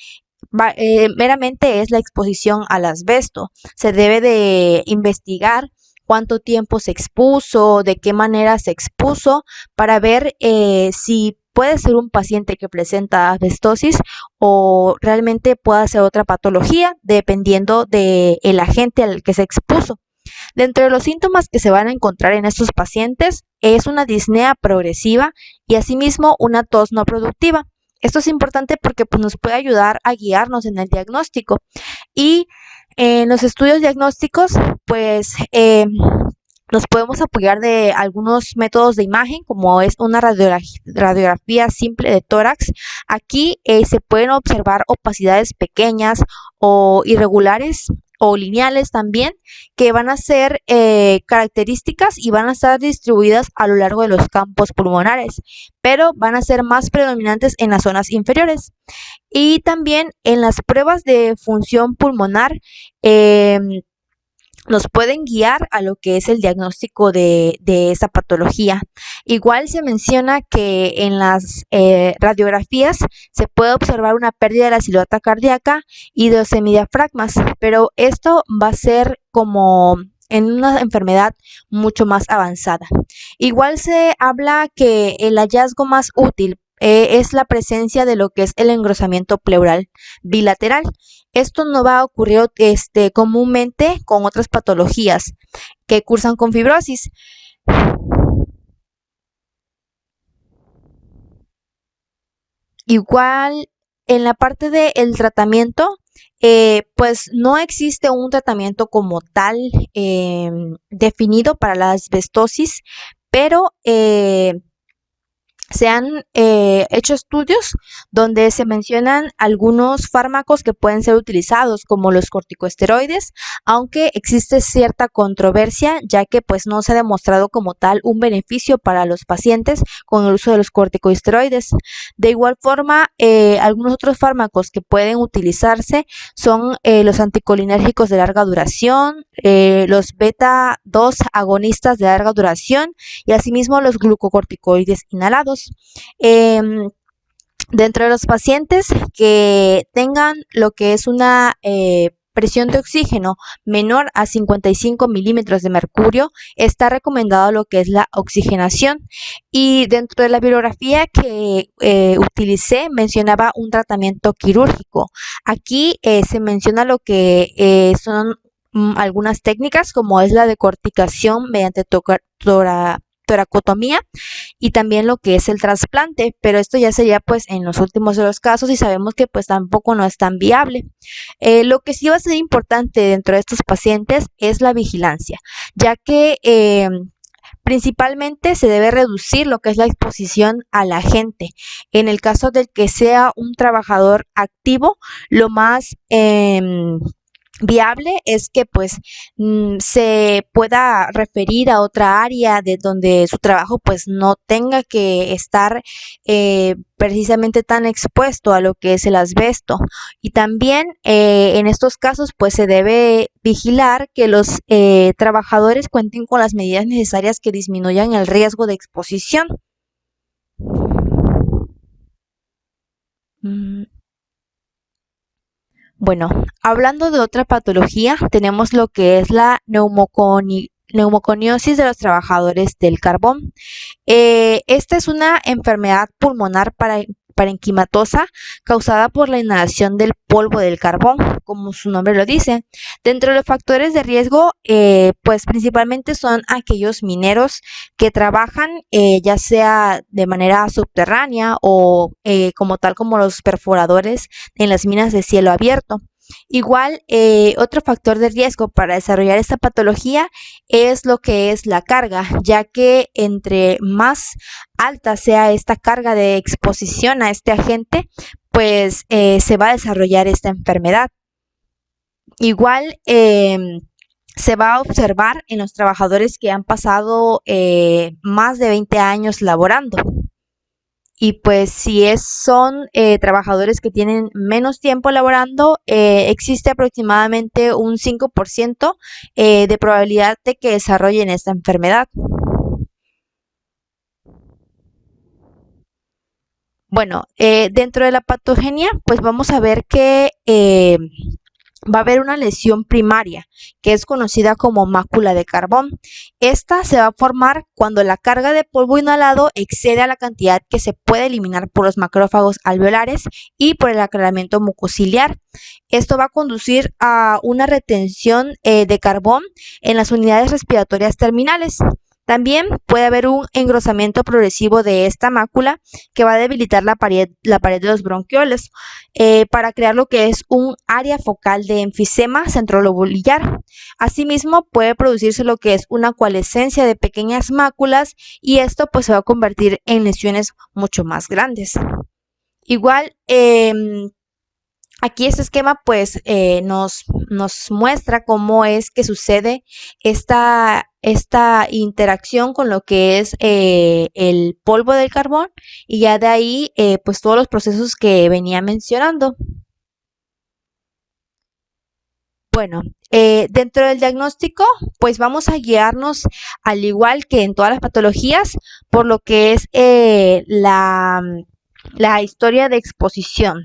meramente es la exposición al asbesto. Se debe de investigar cuánto tiempo se expuso, de qué manera se expuso, para ver si puede ser un paciente que presenta asbestosis o realmente puede ser otra patología, dependiendo del agente al que se expuso. Dentro de los síntomas que se van a encontrar en estos pacientes es una disnea progresiva y asimismo una tos no productiva. Esto es importante porque pues, nos puede ayudar a guiarnos en el diagnóstico. Y en los estudios diagnósticos, pues nos podemos apoyar de algunos métodos de imagen, como es una radiografía simple de tórax. Aquí se pueden observar opacidades pequeñas o irregulares o lineales también, que van a ser características y van a estar distribuidas a lo largo de los campos pulmonares, pero van a ser más predominantes en las zonas inferiores. Y también en las pruebas de función pulmonar, nos pueden guiar a lo que es el diagnóstico de esta patología. Igual se menciona que en las radiografías se puede observar una pérdida de la silueta cardíaca y de los semidiafragmas, pero esto va a ser como en una enfermedad mucho más avanzada. Igual se habla que el hallazgo más útil es la presencia de lo que es el engrosamiento pleural bilateral. Esto no va a ocurrir comúnmente con otras patologías que cursan con fibrosis. Igual en la parte del tratamiento, pues no existe un tratamiento como tal definido para la asbestosis, pero se han hecho estudios donde se mencionan algunos fármacos que pueden ser utilizados como los corticosteroides, aunque existe cierta controversia ya que pues no se ha demostrado como tal un beneficio para los pacientes con el uso de los corticosteroides. De igual forma, algunos otros fármacos que pueden utilizarse son los anticolinérgicos de larga duración, los beta 2 agonistas de larga duración y asimismo los glucocorticoides inhalados. Dentro de los pacientes que tengan lo que es una presión de oxígeno menor a 55 milímetros de mercurio, está recomendado lo que es la oxigenación. Y dentro de la bibliografía que utilicé, mencionaba un tratamiento quirúrgico. Aquí se menciona lo que son algunas técnicas, como es la decorticación mediante toracotomía y también lo que es el trasplante, pero esto ya sería pues en los últimos de los casos y sabemos que pues tampoco no es tan viable. Lo que sí va a ser importante dentro de estos pacientes es la vigilancia, ya que principalmente se debe reducir lo que es la exposición a la gente. En el caso de que sea un trabajador activo, lo más viable es que pues se pueda referir a otra área de donde su trabajo pues no tenga que estar precisamente tan expuesto a lo que es el asbesto. Y también en estos casos pues se debe vigilar que los trabajadores cuenten con las medidas necesarias que disminuyan el riesgo de exposición. Bueno, hablando de otra patología, tenemos lo que es la neumoconiosis de los trabajadores del carbón. Esta es una enfermedad pulmonar parenquimatosa causada por la inhalación del polvo del carbón, como su nombre lo dice. Dentro de los factores de riesgo, pues principalmente son aquellos mineros que trabajan ya sea de manera subterránea o como tal como los perforadores en las minas de cielo abierto. Igual, otro factor de riesgo para desarrollar esta patología es lo que es la carga, ya que entre más alta sea esta carga de exposición a este agente, pues se va a desarrollar esta enfermedad. Igual, se va a observar en los trabajadores que han pasado más de 20 años laborando. Y pues si son trabajadores que tienen menos tiempo laborando, existe aproximadamente un 5% de probabilidad de que desarrollen esta enfermedad. Bueno, dentro de la patogenia, pues vamos a ver que va a haber una lesión primaria, que es conocida como mácula de carbón. Esta se va a formar cuando la carga de polvo inhalado excede a la cantidad que se puede eliminar por los macrófagos alveolares y por el aclaramiento mucociliar. Esto va a conducir a una retención de carbón en las unidades respiratorias terminales. También puede haber un engrosamiento progresivo de esta mácula que va a debilitar la pared de los bronquioles para crear lo que es un área focal de enfisema centrolobular. Asimismo, puede producirse lo que es una coalescencia de pequeñas máculas y esto pues se va a convertir en lesiones mucho más grandes. Igual, aquí este esquema pues nos muestra cómo es que sucede esta interacción con lo que es el polvo del carbón y ya de ahí pues todos los procesos que venía mencionando. Bueno, dentro del diagnóstico pues vamos a guiarnos al igual que en todas las patologías por lo que es la historia de exposición.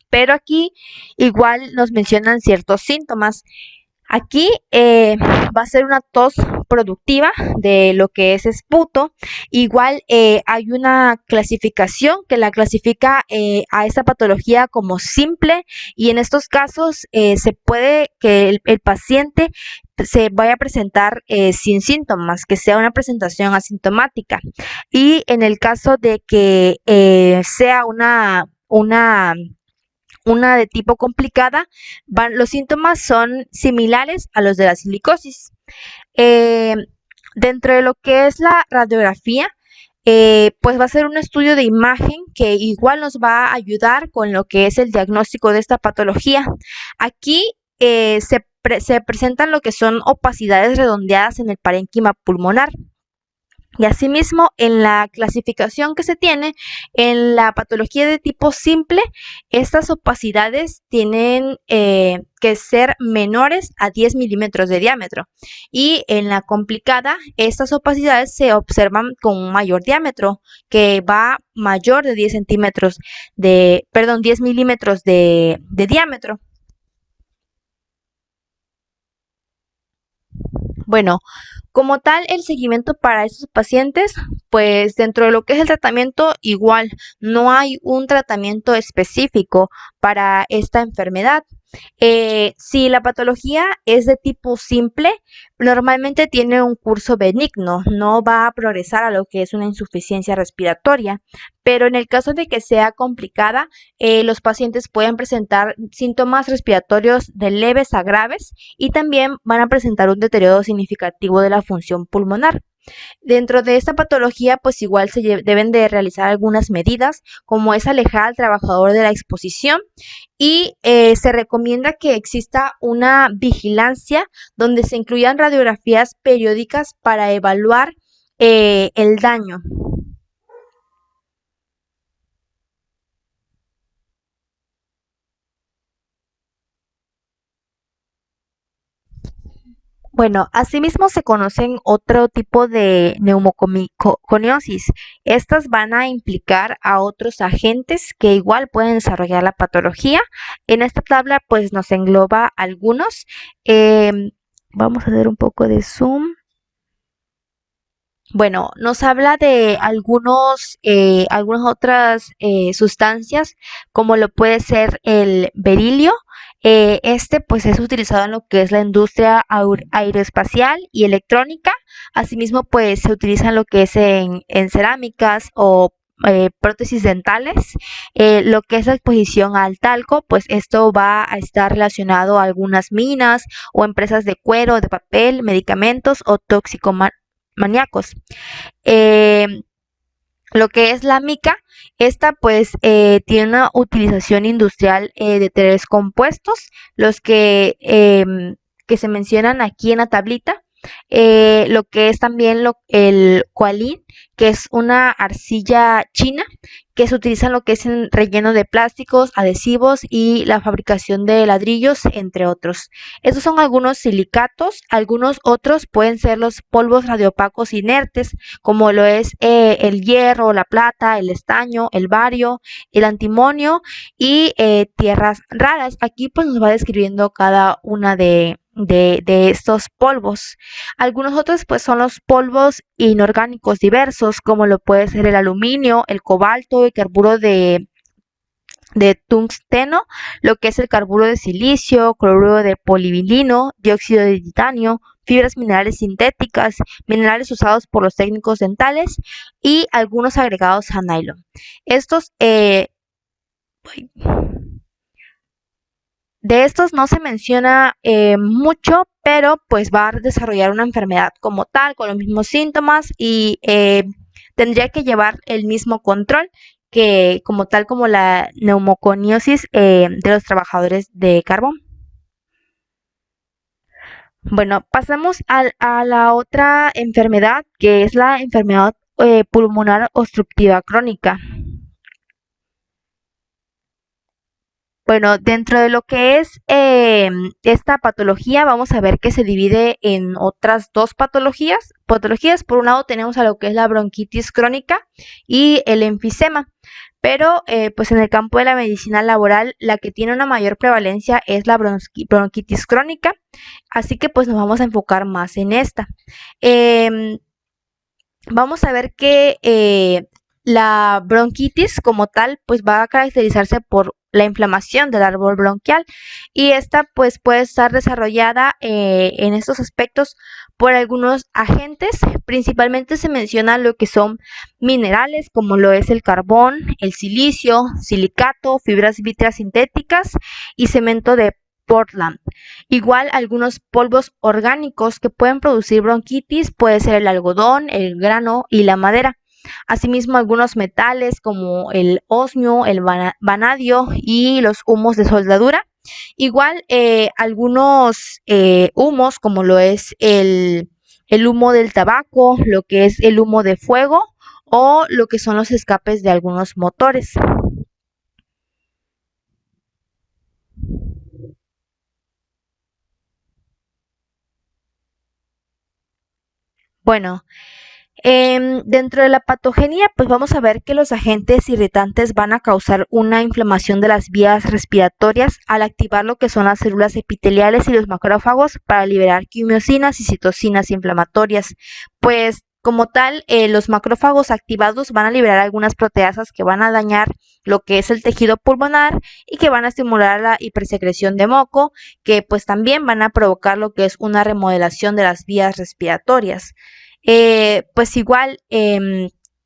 Pero aquí igual nos mencionan ciertos síntomas. Aquí va a ser una tos productiva de lo que es esputo. Igual hay una clasificación que la clasifica a esta patología como simple y en estos casos se puede que el paciente se vaya a presentar sin síntomas, que sea una presentación asintomática. Y en el caso de que sea una una de tipo complicada, los síntomas son similares a los de la silicosis. Eh, Dentro de lo que es la radiografía, pues va a ser un estudio de imagen que igual nos va a ayudar con lo que es el diagnóstico de esta patología. Aquí se presentan lo que son opacidades redondeadas en el parénquima pulmonar. Y asimismo, en la clasificación que se tiene, en la patología de tipo simple, estas opacidades tienen que ser menores a 10 milímetros de diámetro. Y en la complicada, estas opacidades se observan con un mayor diámetro, que va mayor de 10 centímetros 10 milímetros de diámetro. Bueno, como tal, el seguimiento para estos pacientes, pues dentro de lo que es el tratamiento, igual no hay un tratamiento específico para esta enfermedad. Si la patología es de tipo simple, normalmente tiene un curso benigno, no va a progresar a lo que es una insuficiencia respiratoria, pero en el caso de que sea complicada, los pacientes pueden presentar síntomas respiratorios de leves a graves y también van a presentar un deterioro significativo de la función pulmonar. Dentro de esta patología, pues igual deben de realizar algunas medidas, como es alejar al trabajador de la exposición y se recomienda que exista una vigilancia donde se incluyan radiografías periódicas para evaluar el daño. Bueno, asimismo se conocen otro tipo de neumoconiosis. Estas van a implicar a otros agentes que igual pueden desarrollar la patología. En esta tabla pues nos engloba algunos. Vamos a hacer un poco de zoom. Bueno, nos habla de algunas otras sustancias, como lo puede ser el berilio. Este pues es utilizado en lo que es la industria aeroespacial y electrónica. Asimismo, pues se utiliza en lo que es en cerámicas o prótesis dentales. Lo que es la exposición al talco, pues esto va a estar relacionado a algunas minas o empresas de cuero, de papel, medicamentos o maníacos. Lo que es la mica, esta pues tiene una utilización industrial de 3 compuestos, los que se mencionan aquí en la tablita. Lo que es también el coalín, que es una arcilla china que se utiliza en lo que es en relleno de plásticos, adhesivos y la fabricación de ladrillos, entre otros. Estos son algunos silicatos, algunos otros pueden ser los polvos radiopacos inertes, como lo es el hierro, la plata, el estaño, el bario, el antimonio y tierras raras. Aquí pues nos va describiendo cada una de estos polvos. Algunos otros pues son los polvos inorgánicos diversos, como lo puede ser el aluminio, el cobalto, el carburo de tungsteno, lo que es el carburo de silicio, cloruro de polivinilo, dióxido de titanio, fibras minerales sintéticas, minerales usados por los técnicos dentales y algunos agregados a nylon. Estos de estos no se menciona mucho, pero pues va a desarrollar una enfermedad como tal, con los mismos síntomas y tendría que llevar el mismo control que como tal como la neumoconiosis de los trabajadores de carbón. Bueno, pasamos a la otra enfermedad, que es la enfermedad pulmonar obstructiva crónica. Bueno, dentro de lo que es esta patología, vamos a ver que se divide en otras dos patologías. Por un lado tenemos a lo que es la bronquitis crónica y el enfisema. Pero pues en el campo de la medicina laboral, la que tiene una mayor prevalencia es la bronquitis crónica. Así que pues nos vamos a enfocar más en esta. Vamos a ver que la bronquitis como tal pues va a caracterizarse por la inflamación del árbol bronquial, y esta pues puede estar desarrollada en estos aspectos por algunos agentes. Principalmente se menciona lo que son minerales como lo es el carbón, el silicio, silicato, fibras vítreas sintéticas y cemento de Portland. Igual algunos polvos orgánicos que pueden producir bronquitis puede ser el algodón, el grano y la madera. Asimismo, algunos metales como el osmio, el vanadio y los humos de soldadura. Igual algunos humos como lo es el humo del tabaco, lo que es el humo de fuego o lo que son los escapes de algunos motores. Bueno, dentro de la patogenia, pues vamos a ver que los agentes irritantes van a causar una inflamación de las vías respiratorias al activar lo que son las células epiteliales y los macrófagos para liberar quimiosinas y citocinas inflamatorias. Pues como tal, los macrófagos activados van a liberar algunas proteasas que van a dañar lo que es el tejido pulmonar y que van a estimular la hipersecreción de moco, que pues también van a provocar lo que es una remodelación de las vías respiratorias. Pues igual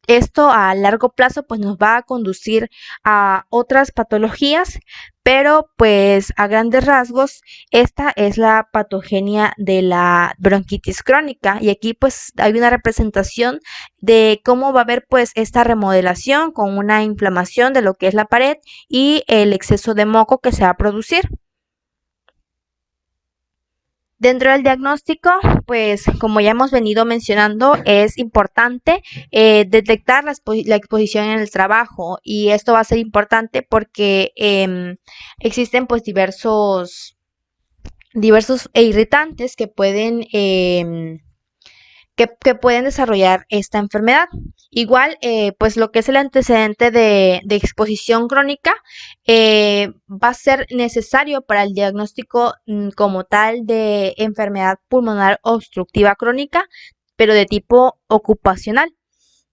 esto a largo plazo pues nos va a conducir a otras patologías, pero pues a grandes rasgos esta es la patogenia de la bronquitis crónica, y aquí pues hay una representación de cómo va a haber pues esta remodelación con una inflamación de lo que es la pared y el exceso de moco que se va a producir. Dentro del diagnóstico, pues como ya hemos venido mencionando, es importante detectar la exposición en el trabajo, y esto va a ser importante porque existen pues diversos irritantes que pueden desarrollar esta enfermedad. Igual, pues lo que es el antecedente de exposición crónica va a ser necesario para el diagnóstico como tal de enfermedad pulmonar obstructiva crónica, pero de tipo ocupacional.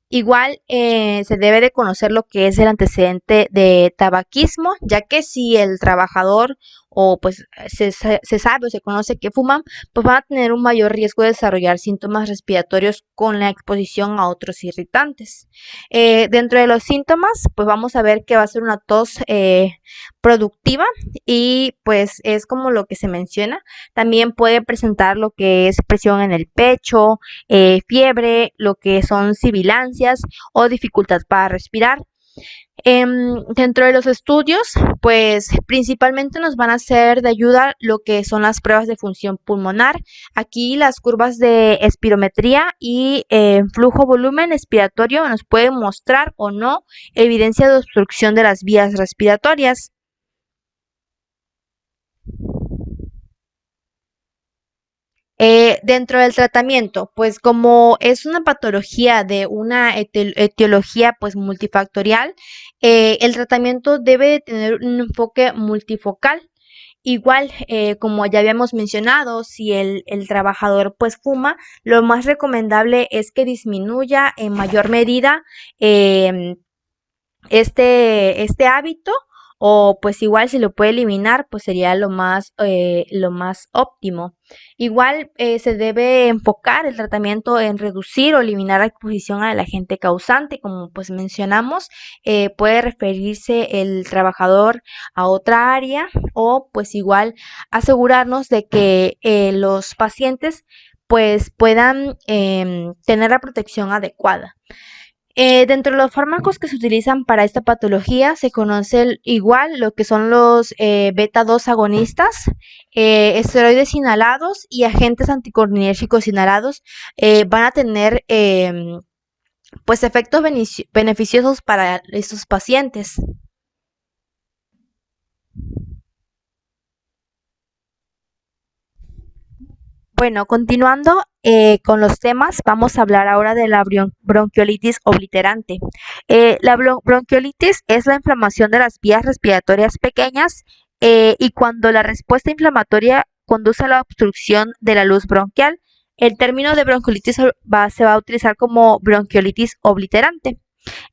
Igual se debe de conocer lo que es el antecedente de tabaquismo, ya que si el trabajador o pues se sabe o se conoce que fuman, pues van a tener un mayor riesgo de desarrollar síntomas respiratorios con la exposición a otros irritantes. Dentro de los síntomas, pues vamos a ver que va a ser una tos productiva, y pues es como lo que se menciona. También puede presentar lo que es presión en el pecho, fiebre, lo que son sibilancias o dificultad para respirar. Dentro de los estudios, pues principalmente nos van a ser de ayuda lo que son las pruebas de función pulmonar. Aquí las curvas de espirometría y flujo volumen expiratorio nos pueden mostrar o no evidencia de obstrucción de las vías respiratorias. Dentro del tratamiento, pues como es una patología de una etiología pues multifactorial, el tratamiento debe de tener un enfoque multifocal. Igual, como ya habíamos mencionado, si el trabajador pues fuma, lo más recomendable es que disminuya en mayor medida este hábito, o pues igual si lo puede eliminar pues sería lo más óptimo. Igual se debe enfocar el tratamiento en reducir o eliminar la exposición al agente causante. Como pues mencionamos, puede referirse el trabajador a otra área, o pues igual asegurarnos de que los pacientes pues puedan tener la protección adecuada. Dentro de los fármacos que se utilizan para esta patología se conoce igual lo que son los beta 2 agonistas, esteroides inhalados y agentes anticolinérgicos inhalados. Van a tener pues efectos beneficiosos para estos pacientes. Bueno, continuando con los temas, vamos a hablar ahora de la bronquiolitis obliterante. La bronquiolitis es la inflamación de las vías respiratorias pequeñas, y cuando la respuesta inflamatoria conduce a la obstrucción de la luz bronquial. El término de bronquiolitis se va a utilizar como bronquiolitis obliterante.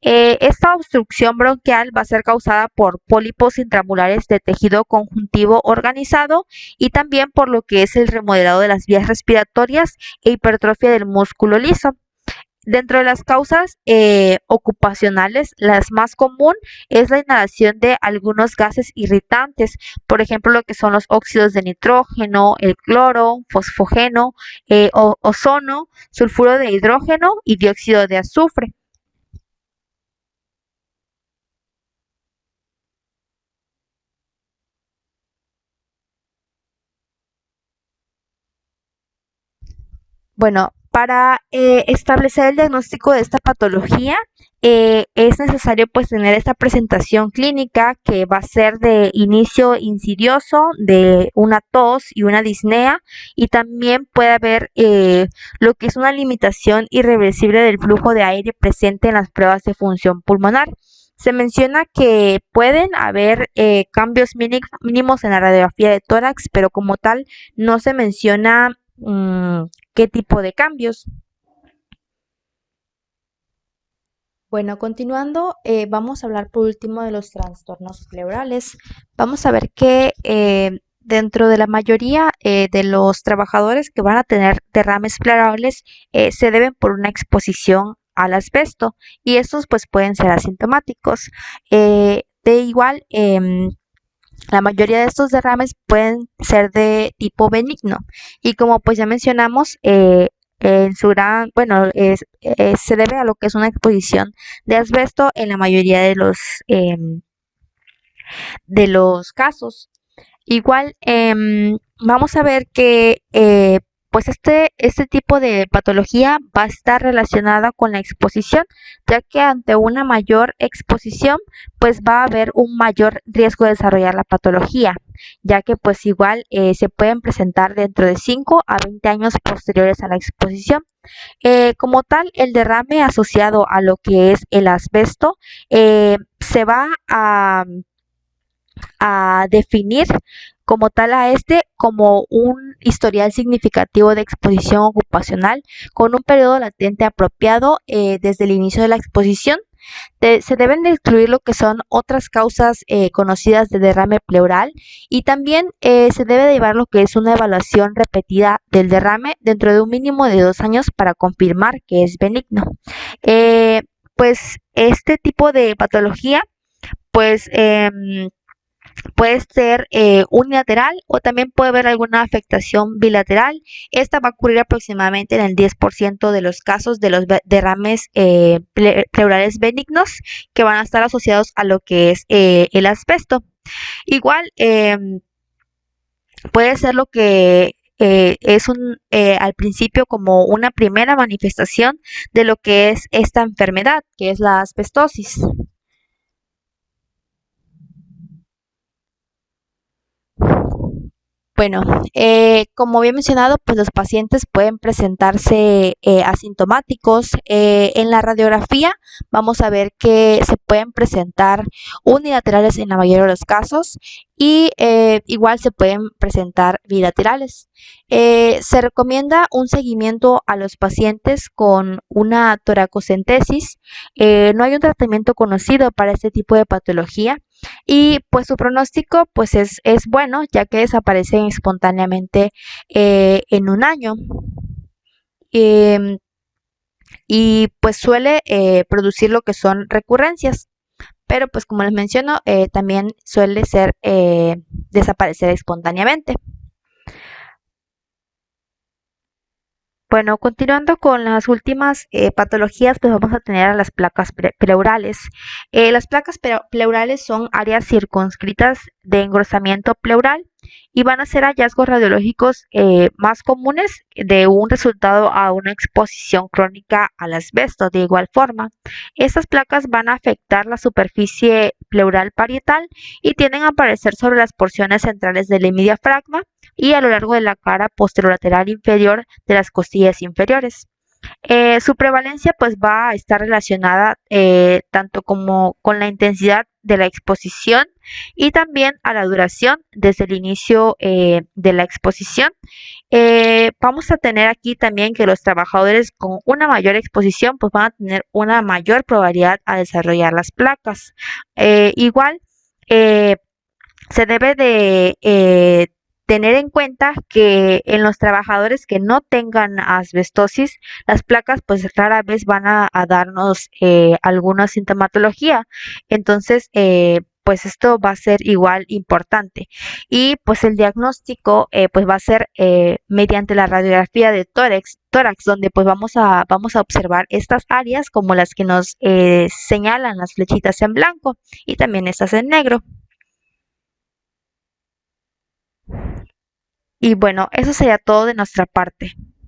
Esta obstrucción bronquial va a ser causada por pólipos intramurares de tejido conjuntivo organizado y también por lo que es el remodelado de las vías respiratorias e hipertrofia del músculo liso. Dentro de las causas ocupacionales, la más común es la inhalación de algunos gases irritantes, por ejemplo, lo que son los óxidos de nitrógeno, el cloro, fosfogeno, ozono, sulfuro de hidrógeno y dióxido de azufre. Bueno, para establecer el diagnóstico de esta patología, es necesario pues tener esta presentación clínica que va a ser de inicio insidioso, de una tos y una disnea, y también puede haber lo que es una limitación irreversible del flujo de aire presente en las pruebas de función pulmonar. Se menciona que pueden haber cambios mínimos en la radiografía de tórax, pero como tal no se menciona qué tipo de cambios. Bueno, continuando, vamos a hablar por último de los trastornos pleurales. Vamos a ver que dentro de la mayoría de los trabajadores que van a tener derrames pleurales se deben por una exposición al asbesto y estos pues pueden ser asintomáticos. De igual, la mayoría de estos derrames pueden ser de tipo benigno y como pues ya mencionamos, en su gran, bueno, se debe a lo que es una exposición de asbesto en la mayoría de los casos. Igual, vamos a ver que pues este tipo de patología va a estar relacionada con la exposición, ya que ante una mayor exposición, pues va a haber un mayor riesgo de desarrollar la patología, ya que pues igual se pueden presentar dentro de 5 a 20 años posteriores a la exposición. Como tal, el derrame asociado a lo que es el asbesto se va a definir como tal a este como un historial significativo de exposición ocupacional con un periodo latente apropiado desde el inicio de la exposición. Se deben de excluir lo que son otras causas conocidas de derrame pleural y también se debe de llevar lo que es una evaluación repetida del derrame dentro de un mínimo de 2 años para confirmar que es benigno. Pues este tipo de patología pues puede ser unilateral o también puede haber alguna afectación bilateral. Esta va a ocurrir aproximadamente en el 10% de los casos de los derrames pleurales benignos que van a estar asociados a lo que es el asbesto. Igual puede ser lo que es al principio como una primera manifestación de lo que es esta enfermedad, que es la asbestosis. Bueno, como había mencionado, pues los pacientes pueden presentarse asintomáticos. En la radiografía vamos a ver que se pueden presentar unilaterales en la mayoría de los casos y igual se pueden presentar bilaterales. Se recomienda un seguimiento a los pacientes con una toracocentesis. No hay un tratamiento conocido para este tipo de patología. Y pues su pronóstico pues es bueno, ya que desaparecen espontáneamente en un año. Y pues suele producir lo que son recurrencias, pero pues como les menciono, también suele ser desaparecer espontáneamente. Bueno, continuando con las últimas patologías, pues vamos a tener a las placas pleurales. Las placas pleurales son áreas circunscritas de engrosamiento pleural y van a ser hallazgos radiológicos más comunes de un resultado a una exposición crónica al asbesto. De igual forma, estas placas van a afectar la superficie pleural parietal y tienden a aparecer sobre las porciones centrales del hemidiafragma y a lo largo de la cara posterolateral inferior de las costillas inferiores. Su prevalencia pues va a estar relacionada tanto como con la intensidad de la exposición y también a la duración desde el inicio de la exposición. Vamos a tener aquí también que los trabajadores con una mayor exposición pues van a tener una mayor probabilidad a desarrollar las placas. Igual, se debe de tener en cuenta que en los trabajadores que no tengan asbestosis, las placas pues rara vez van a darnos alguna sintomatología. Entonces, pues esto va a ser igual importante. Y pues el diagnóstico pues va a ser mediante la radiografía de tórax, donde pues vamos a observar estas áreas como las que nos señalan las flechitas en blanco y también estas en negro. Y bueno, eso sería todo de nuestra parte.